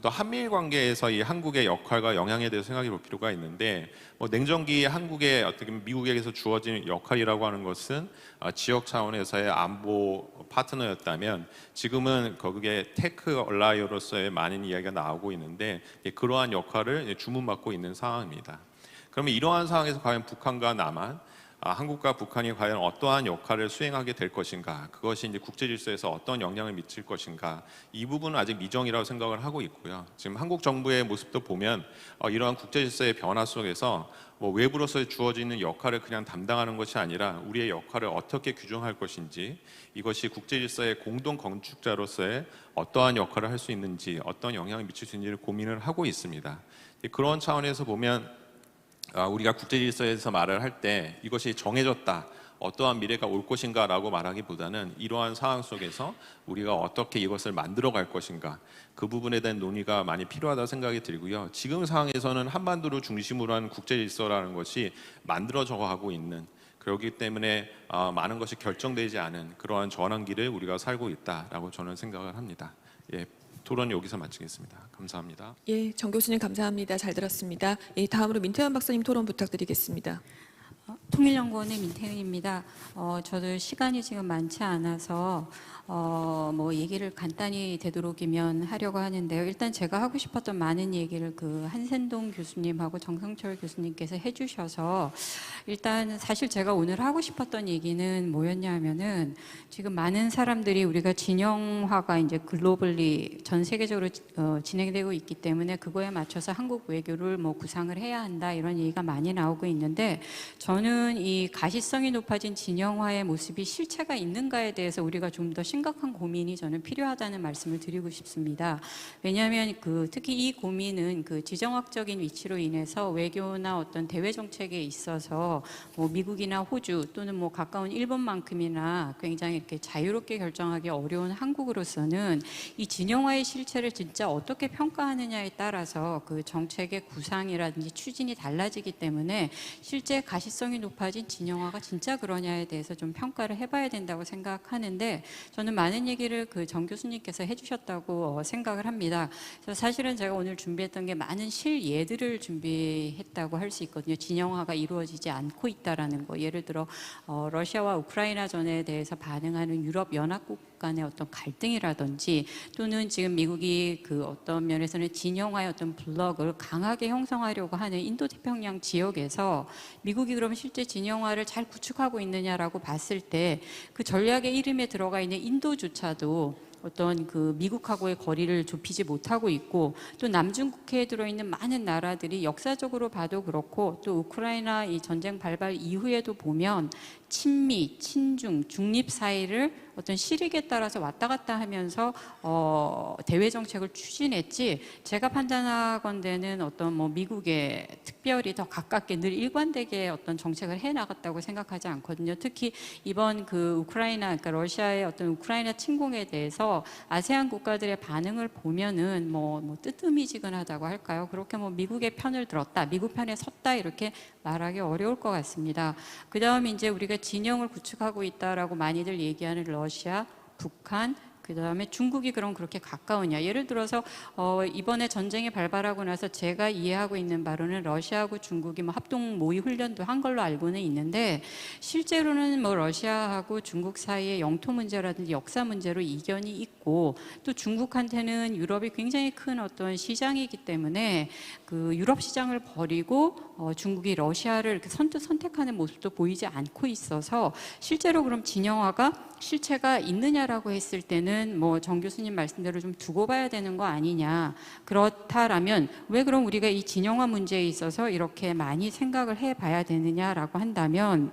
또 한미일 관계에서 이 한국의 역할과 영향에 대해서 생각해 볼 필요가 있는데 냉전기 한국의 어떻게 미국에게서 주어진 역할이라고 하는 것은 지역 차원에서의 안보 파트너였다면 지금은 거기에 테크 얼라이어로서의 많은 이야기가 나오고 있는데 그러한 역할을 주문받고 있는 상황입니다. 그러면 이러한 상황에서 과연 북한과 남한, 한국과 북한이 과연 어떠한 역할을 수행하게 될 것인가, 그것이 이제 국제 질서에서 어떤 영향을 미칠 것인가, 이 부분은 아직 미정이라고 생각을 하고 있고요. 지금 한국 정부의 모습도 보면 이러한 국제 질서의 변화 속에서 외부로서 주어지는 역할을 그냥 담당하는 것이 아니라 우리의 역할을 어떻게 규정할 것인지, 이것이 국제 질서의 공동 건축자로서의 어떠한 역할을 할 수 있는지, 어떤 영향을 미칠 수 있는지를 고민을 하고 있습니다. 그런 차원에서 보면 우리가 국제 질서에서 말을 할 때 이것이 정해졌다, 어떠한 미래가 올 것인가라고 말하기보다는 이러한 상황 속에서 우리가 어떻게 이것을 만들어 갈 것인가, 그 부분에 대한 논의가 많이 필요하다고 생각이 들고요. 지금 상황에서는 한반도를 중심으로 한 국제 질서라는 것이 만들어져 가고 있는, 그렇기 때문에 많은 것이 결정되지 않은 그러한 전환기를 우리가 살고 있다라고 저는 생각을 합니다. 예, 토론 여기서 마치겠습니다. 감사합니다. 예, 정 교수님 감사합니다. 잘 들었습니다. 예, 다음으로 민태현 박사님 토론 부탁드리겠습니다. 통일연구원의 민태윤입니다. 저도 시간이 지금 많지 않아서 뭐 얘기를 간단히 되도록이면 하려고 하는데요. 일단 제가 하고 싶었던 많은 얘기를 그 한센동 교수님하고 정성철 교수님께서 해주셔서 일단 사실 제가 오늘 하고 싶었던 얘기는 뭐였냐 하면은 지금 많은 사람들이 우리가 진영화가 이제 글로벌리 전 세계적으로 진행되고 있기 때문에 그거에 맞춰서 한국 외교를 뭐 구상을 해야 한다 이런 얘기가 많이 나오고 있는데 저는 이 가시성이 높아진 진영화의 모습이 실체가 있는가에 대해서 우리가 좀 더 심각한 고민이 저는 필요하다는 말씀을 드리고 싶습니다. 왜냐하면 특히 이 고민은 그 지정학적인 위치로 인해서 외교나 어떤 대외 정책에 있어서 뭐 미국이나 호주 또는 뭐 가까운 일본만큼이나 굉장히 이렇게 자유롭게 결정하기 어려운 한국으로서는 이 진영화의 실체를 진짜 어떻게 평가하느냐에 따라서 그 정책의 구상이라든지 추진이 달라지기 때문에 실제 가시성이 높아진 진영화가 진짜 그러냐에 대해서 좀 평가를 해봐야 된다고 생각하는데 저는 많은 얘기를 그 정 교수님께서 해주셨다고 생각을 합니다. 그래서 사실은 제가 오늘 준비했던 게 많은 실예들을 준비했다고 할 수 있거든요. 진영화가 이루어지지 않고 있다라는 거. 예를 들어 러시아와 우크라이나 전에 대해서 반응하는 유럽 연합국 간의 어떤 갈등이라든지 또는 지금 미국이 그 어떤 면에서는 진영화의 어떤 블록을 강하게 형성하려고 하는 인도태평양 지역에서 미국이 그럼 실제 진영화를 잘 구축하고 있느냐라고 봤을 때 그 전략의 이름에 들어가 있는 인도조차도 어떤 그 미국하고의 거리를 좁히지 못하고 있고 또 남중국해에 들어있는 많은 나라들이 역사적으로 봐도 그렇고 또 우크라이나 이 전쟁 발발 이후에도 보면 친미, 친중, 중립 사이를 어떤 실익에 따라서 왔다 갔다 하면서 대외 정책을 추진했지 제가 판단하건대는 어떤 뭐 미국에 특별히 더 가깝게 늘 일관되게 어떤 정책을 해 나갔다고 생각하지 않거든요. 특히 이번 그 우크라이나, 그러니까 러시아의 어떤 우크라이나 침공에 대해서 아세안 국가들의 반응을 보면은 뭐 뜨뜨미지근하다고 할까요? 그렇게 뭐 미국의 편을 들었다, 미국 편에 섰다 이렇게 말하기 어려울 것 같습니다. 그 다음에 이제 우리가 진영을 구축하고 있다라고 많이들 얘기하는 러시아, 북한, 그 다음에 중국이 그럼 그렇게 가까우냐. 예를 들어서 이번에 전쟁이 발발하고 나서 제가 이해하고 있는 바로는 러시아하고 중국이 뭐 합동 모의 훈련도 한 걸로 알고는 있는데 실제로는 뭐 러시아하고 중국 사이의 영토 문제라든지 역사 문제로 이견이 있고 또 중국한테는 유럽이 굉장히 큰 어떤 시장이기 때문에 그 유럽 시장을 버리고 중국이 러시아를 이렇게 선뜻 선택하는 모습도 보이지 않고 있어서 실제로 그럼 진영화가 실체가 있느냐라고 했을 때는 뭐 정 교수님 말씀대로 좀 두고 봐야 되는 거 아니냐. 그렇다라면 왜 그럼 우리가 이 진영화 문제에 있어서 이렇게 많이 생각을 해봐야 되느냐라고 한다면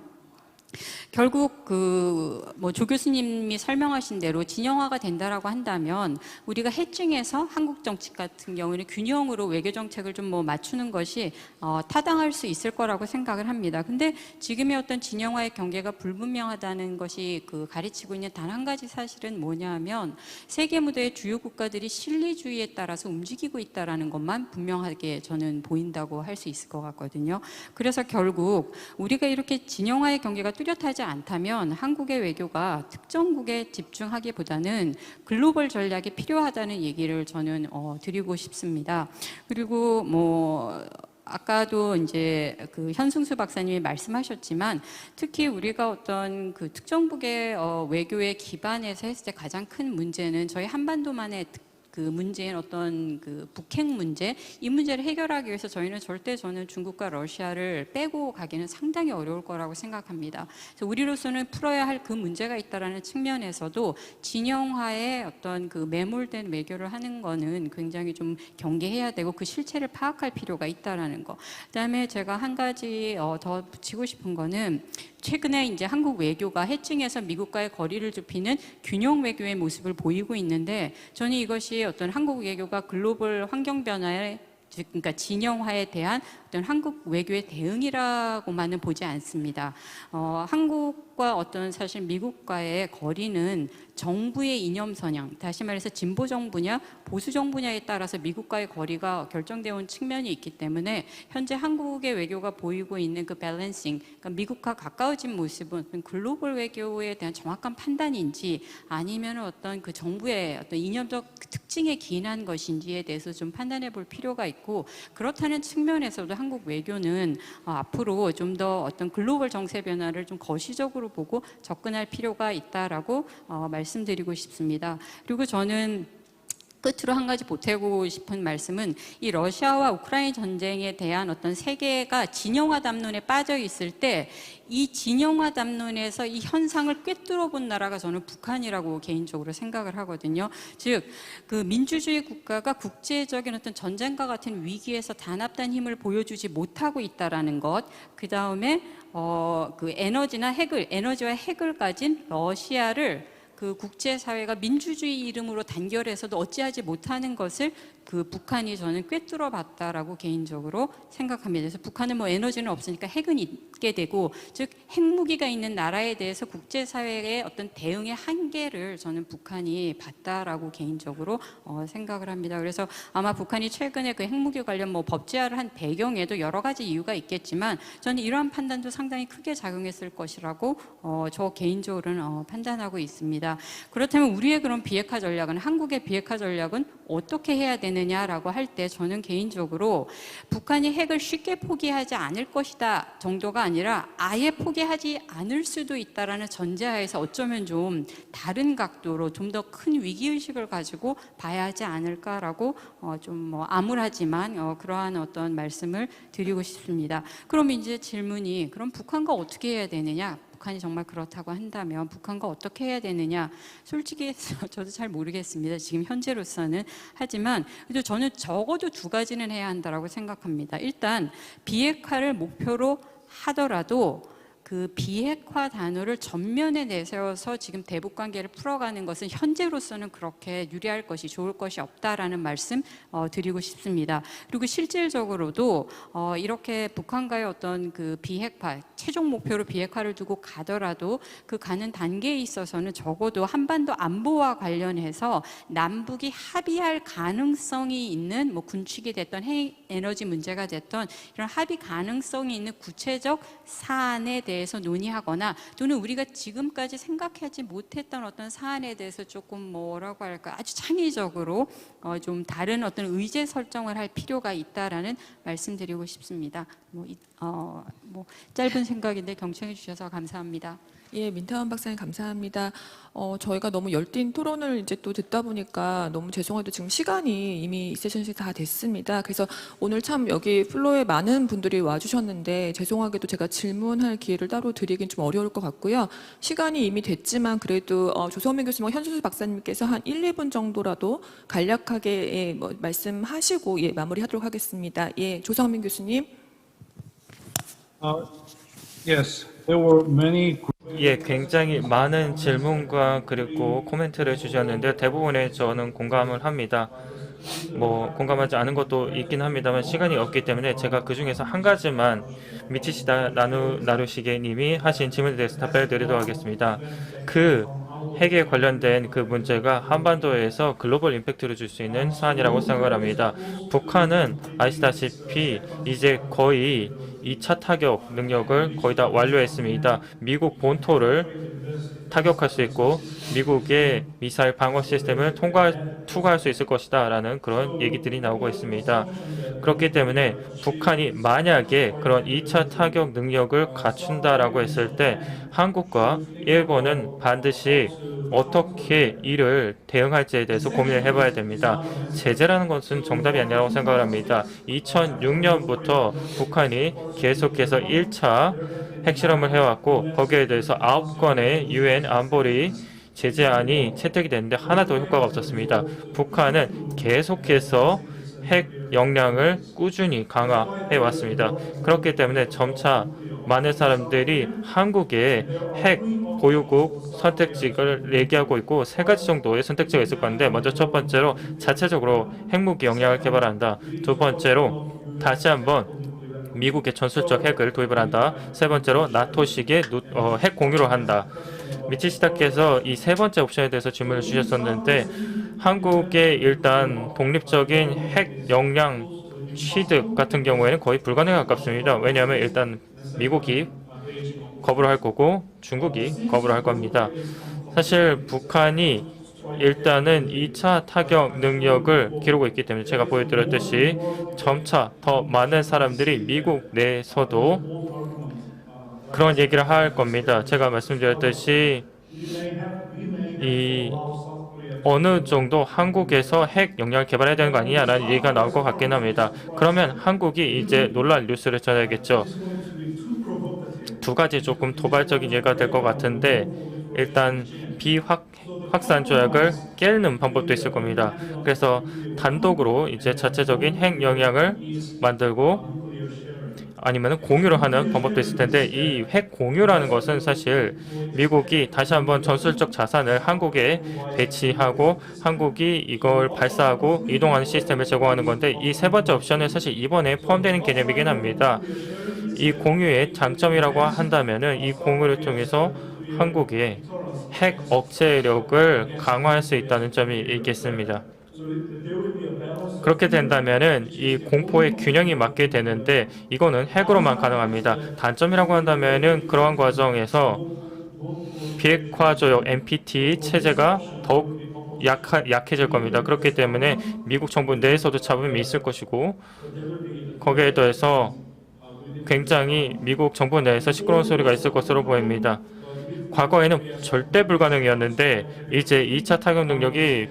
결국 뭐 조 교수님이 설명하신 대로 진영화가 된다라고 한다면 우리가 해증해서 한국 정책 같은 경우는 균형으로 외교 정책을 좀 뭐 맞추는 것이 타당할 수 있을 거라고 생각을 합니다. 근데 지금의 어떤 진영화의 경계가 불분명하다는 것이 그 가르치고 있는 단 한 가지 사실은 뭐냐하면 세계 무대의 주요 국가들이 실리주의에 따라서 움직이고 있다라는 것만 분명하게 저는 보인다고 할 수 있을 것 같거든요. 그래서 결국 우리가 이렇게 진영화의 경계가 뚜렷하지 않다면 한국의 외교가 특정국에 집중하기보다는 글로벌 전략이 필요하다는 얘기를 저는 드리고 싶습니다. 그리고 뭐 아까도 이제 그 현승수 박사님이 말씀하셨지만 특히 우리가 어떤 그 특정국의 외교에 기반해서 했을 때 가장 큰 문제는 저희 한반도만의 그 문제인 어떤 그 북핵 문제, 이 문제를 해결하기 위해서 저는 중국과 러시아를 빼고 가기는 상당히 어려울 거라고 생각합니다. 그래서 우리로서는 풀어야 할 그 문제가 있다라는 측면에서도 진영화에 어떤 그 매몰된 외교를 하는 거는 굉장히 좀 경계해야 되고 그 실체를 파악할 필요가 있다라는 거. 그다음에 제가 한 가지 더 붙이고 싶은 거는 최근에 이제 한국 외교가 해칭해서 미국과의 거리를 좁히는 균형 외교의 모습을 보이고 있는데 저는 이것이 어떤 한국 외교가 글로벌 환경 변화에 그러니까 진영화에 대한 어떤 한국 외교의 대응이라고만은 보지 않습니다. 한국 한국과 어떤 사실 미국과의 거리는 정부의 이념 선양, 다시 말해서 진보 정부냐 보수 정부냐에 따라서 미국과의 거리가 결정되어 온 측면이 있기 때문에 현재 한국의 외교가 보이고 있는 그 밸런싱, 그러니까 미국과 가까워진 모습은 글로벌 외교에 대한 정확한 판단인지 아니면 어떤 그 정부의 어떤 이념적 특징에 기인한 것인지에 대해서 좀 판단해 볼 필요가 있고, 그렇다는 측면에서도 한국 외교는 앞으로 좀 더 어떤 글로벌 정세 변화를 좀 거시적으로 보고 접근할 필요가 있다라고 말씀드리고 싶습니다. 그리고 저는 끝으로 한 가지 보태고 싶은 말씀은 이 러시아와 우크라이나 전쟁에 대한 어떤 세계가 진영화 담론에 빠져 있을 때 이 진영화 담론에서 이 현상을 꿰뚫어 본 나라가 저는 북한이라고 개인적으로 생각을 하거든요. 즉, 그 민주주의 국가가 국제적인 어떤 전쟁과 같은 위기에서 단합된 힘을 보여주지 못하고 있다라는 것, 그 다음에 그 에너지와 핵을 가진 러시아를 그 국제사회가 민주주의 이름으로 단결해서도 어찌하지 못하는 것을 그 북한이 저는 꿰뚫어 봤다라고 개인적으로 생각합니다. 그래서 북한은 뭐 에너지는 없으니까 핵은 있게 되고, 즉 핵무기가 있는 나라에 대해서 국제사회의 어떤 대응의 한계를 저는 북한이 봤다라고 개인적으로 생각을 합니다. 그래서 아마 북한이 최근에 그 핵무기 관련 뭐 법제화를 한 배경에도 여러 가지 이유가 있겠지만 저는 이러한 판단도 상당히 크게 작용했을 것이라고 저 개인적으로는 판단하고 있습니다. 그렇다면 우리의 그런 비핵화 전략은, 한국의 비핵화 전략은 어떻게 해야 되느냐라고 할 때 저는 개인적으로 북한이 핵을 쉽게 포기하지 않을 것이다 정도가 아니라 아예 포기하지 않을 수도 있다라는 전제하에서 어쩌면 좀 다른 각도로 좀 더 큰 위기의식을 가지고 봐야 하지 않을까라고 좀 뭐 암울하지만 그러한 어떤 말씀을 드리고 싶습니다. 그럼 이제 질문이, 그럼 북한과 어떻게 해야 되느냐? 북한이 정말 그렇다고 한다면 북한과 어떻게 해야 되느냐, 솔직히 저도 잘 모르겠습니다. 지금 현재로서는. 하지만 그래도 저는 적어도 두 가지는 해야 한다고 생각합니다. 일단 비핵화를 목표로 하더라도 그 비핵화 단어를 전면에 내세워서 지금 대북 관계를 풀어가는 것은 현재로서는 그렇게 유리할 것이, 좋을 것이 없다라는 말씀 드리고 싶습니다. 그리고 실질적으로도 이렇게 북한과의 어떤 그 비핵화, 최종 목표로 비핵화를 두고 가더라도 그 가는 단계에 있어서는 적어도 한반도 안보와 관련해서 남북이 합의할 가능성이 있는, 뭐 군축이 됐던 핵 에너지 문제가 됐던 이런 합의 가능성이 있는 구체적 사안에 대해서 논의하거나, 또는 우리가 지금까지 생각하지 못했던 어떤 사안에 대해서 조금 뭐라고 할까, 아주 창의적으로 좀 다른 어떤 의제 설정을 할 필요가 있다라는 말씀드리고 싶습니다. 뭐 짧은 생각인데 경청해 주셔서 감사합니다. 예, 민타원 박사님 감사합니다. 저희가 너무 열띤 토론을 이제 또 듣다 보니까 너무 죄송해도 지금 시간이 이미 이 세션이 다 됐습니다. 그래서 오늘 참 여기 플로에 많은 분들이 와주셨는데 죄송하게도 제가 질문할 기회를 따로 드리긴 좀 어려울 것 같고요. 시간이 이미 됐지만 그래도 조성민 교수님과 현수수 박사님께서 한 1, 2분 정도라도 간략하게 뭐 말씀하시고 마무리하도록 하겠습니다. 예, 조성민 교수님. Yes, there were many. 예, 굉장히 많은 질문과 그리고 코멘트를 주셨는데 대부분에 저는 공감을 합니다. 뭐 공감하지 않은 것도 있긴 합니다만 시간이 없기 때문에 제가 그 중에서 한 가지만 미치시다 나루시게 님이 하신 질문에 대해서 답변을 드리도록 하겠습니다. 그 핵에 관련된 그 문제가 한반도에서 글로벌 임팩트를 줄 수 있는 사안이라고 생각을 합니다. 북한은 아시다시피 이제 거의 2차 타격 능력을 거의 다 완료했습니다. 미국 본토를 타격할 수 있고 미국의 미사일 방어 시스템을 투과할 수 있을 것이다 라는 그런 얘기들이 나오고 있습니다. 그렇기 때문에 북한이 만약에 그런 2차 타격 능력을 갖춘다라고 했을 때 한국과 일본은 반드시 어떻게 이를 대응할지에 대해서 고민을 해봐야 됩니다. 제재라는 것은 정답이 아니라고 생각을 합니다. 2006년부터 북한이 계속해서 1차 핵실험을 해왔고 거기에 대해서 9건의 유엔 안보리 제재안이 채택이 됐는데 하나도 효과가 없었습니다. 북한은 계속해서 핵 역량을 꾸준히 강화해 왔습니다. 그렇기 때문에 점차 많은 사람들이 한국의 핵 보유국 선택지를 얘기하고 있고 세 가지 정도의 선택지가 있을 건데, 먼저 첫 번째로 자체적으로 핵무기 역량을 개발한다. 두 번째로 다시 한번 미국의 전술적 핵을 도입을 한다. 세 번째로 나토식의 핵 공유를 한다. 미치시다께서 이 세 번째 옵션에 대해서 질문을 주셨었는데 한국의 일단 독립적인 핵 역량 취득 같은 경우에는 거의 불가능에 가깝습니다. 왜냐하면 일단 미국이 거부를 할 거고 중국이 거부를 할 겁니다. 사실 북한이 일단은 2차 타격 능력을 기르고 있기 때문에 제가 보여드렸듯이 점차 더 많은 사람들이 미국 내에서도 그런 얘기를 할 겁니다. 제가 말씀드렸듯이 이 어느 정도 한국에서 핵 역량을 개발해야 되는 거 아니냐라는 얘기가 나올 것 같긴 합니다. 그러면 한국이 이제 놀랄 뉴스를 전해야겠죠. 두 가지 조금 도발적인 예가 될 것 같은데 일단 비확산 조약을 깨는 방법도 있을 겁니다. 그래서 단독으로 이제 자체적인 핵 역량을 만들고 아니면 공유를 하는 방법도 있을 텐데 이 핵 공유라는 것은 사실 미국이 다시 한번 전술적 자산을 한국에 배치하고 한국이 이걸 발사하고 이동하는 시스템을 제공하는 건데 이 세 번째 옵션은 사실 이번에 포함되는 개념이긴 합니다. 이 공유의 장점이라고 한다면은 이 공유를 통해서 한국의 핵 억제력을 강화할 수 있다는 점이 있겠습니다. 그렇게 된다면은 이 공포의 균형이 맞게 되는데 이거는 핵으로만 가능합니다. 단점이라고 한다면은 그러한 과정에서 비핵화 조약 NPT 체제가 더욱 약해질 겁니다. 그렇기 때문에 미국 정부 내에서도 잡음이 있을 것이고 거기에 더해서 굉장히 미국 정부 내에서 시끄러운 소리가 있을 것으로 보입니다. 과거에는 절대 불가능이었는데 이제 2차 타격 능력이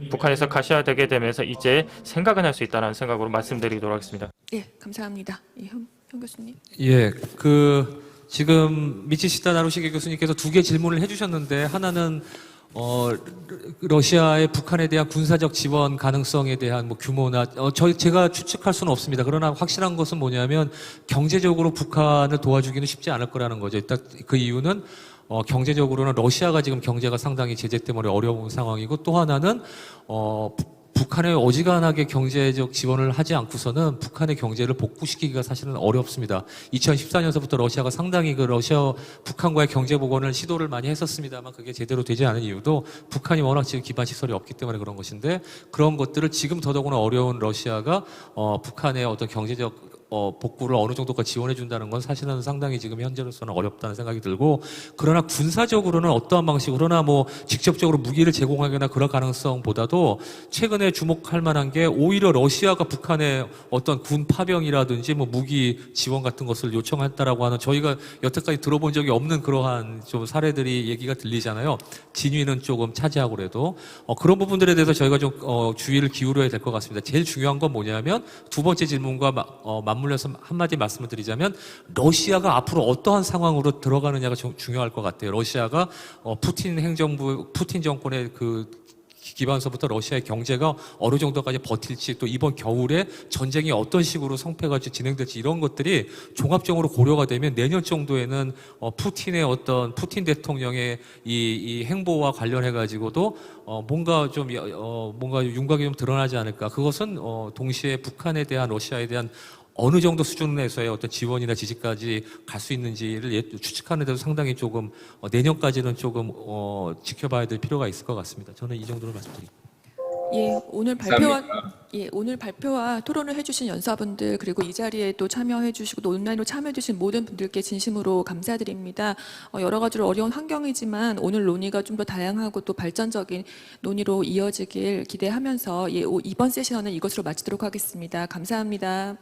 북한에서 가시화되게 되면서 이제 생각은 할 수 있다는 생각으로 말씀드리도록 하겠습니다. 예, 감사합니다. 예, 현 교수님. 예, 지금 미치시다 나루시게 교수님께서 두 개 질문을 해주셨는데 하나는 러시아의 북한에 대한 군사적 지원 가능성에 대한 뭐 규모나 제가 추측할 수는 없습니다. 그러나 확실한 것은 뭐냐면 경제적으로 북한을 도와주기는 쉽지 않을 거라는 거죠. 일단 그 이유는 경제적으로는 러시아가 지금 경제가 상당히 제재 때문에 어려운 상황이고 또 하나는 북한에 어지간하게 경제적 지원을 하지 않고서는 북한의 경제를 복구시키기가 사실은 어렵습니다. 2014년서부터 러시아가 상당히 북한과의 경제 복원을 시도를 많이 했었습니다만 그게 제대로 되지 않은 이유도 북한이 워낙 지금 기반 시설이 없기 때문에 그런 것인데 그런 것들을 지금 더더구나 어려운 러시아가 북한의 어떤 경제적 복구를 어느 정도까지 지원해 준다는 건 사실은 상당히 지금 현재로서는 어렵다는 생각이 들고 그러나 군사적으로는 어떠한 방식으로나 뭐 직접적으로 무기를 제공하거나 그럴 가능성보다도 최근에 주목할 만한 게 오히려 러시아가 북한의 어떤 군 파병이라든지 뭐 무기 지원 같은 것을 요청했다라고 하는 저희가 여태까지 들어본 적이 없는 그러한 좀 사례들이 얘기가 들리잖아요. 진위는 조금 차지하고 그래도 그런 부분들에 대해서 저희가 좀 주의를 기울여야 될 것 같습니다. 제일 중요한 건 뭐냐면 두 번째 질문과 맞물려서 한마디 말씀을 드리자면 러시아가 앞으로 어떠한 상황으로 들어가느냐가 중요할 것 같아요. 러시아가 푸틴 정권의 기반서부터 러시아의 경제가 어느 정도까지 버틸지 또 이번 겨울에 전쟁이 어떤 식으로 성패가 진행될지 이런 것들이 종합적으로 고려가 되면 내년 정도에는 푸틴 대통령의 이 행보와 관련해 가지고도 뭔가 윤곽이 좀 드러나지 않을까. 그것은 동시에 북한에 대한 러시아에 대한 어느 정도 수준에서의 어떤 지원이나 지지까지 갈 수 있는지를 추측하는 데도 상당히 조금 내년까지는 조금 지켜봐야 될 필요가 있을 것 같습니다. 저는 이 정도로 말씀드립니다. 오늘 발표와 토론을 해주신 연사분들 그리고 이 자리에 또 참여해주시고 또 온라인으로 참여해주신 모든 분들께 진심으로 감사드립니다. 여러 가지로 어려운 환경이지만 오늘 논의가 좀 더 다양하고 또 발전적인 논의로 이어지길 기대하면서 이번 세션은 이것으로 마치도록 하겠습니다. 감사합니다.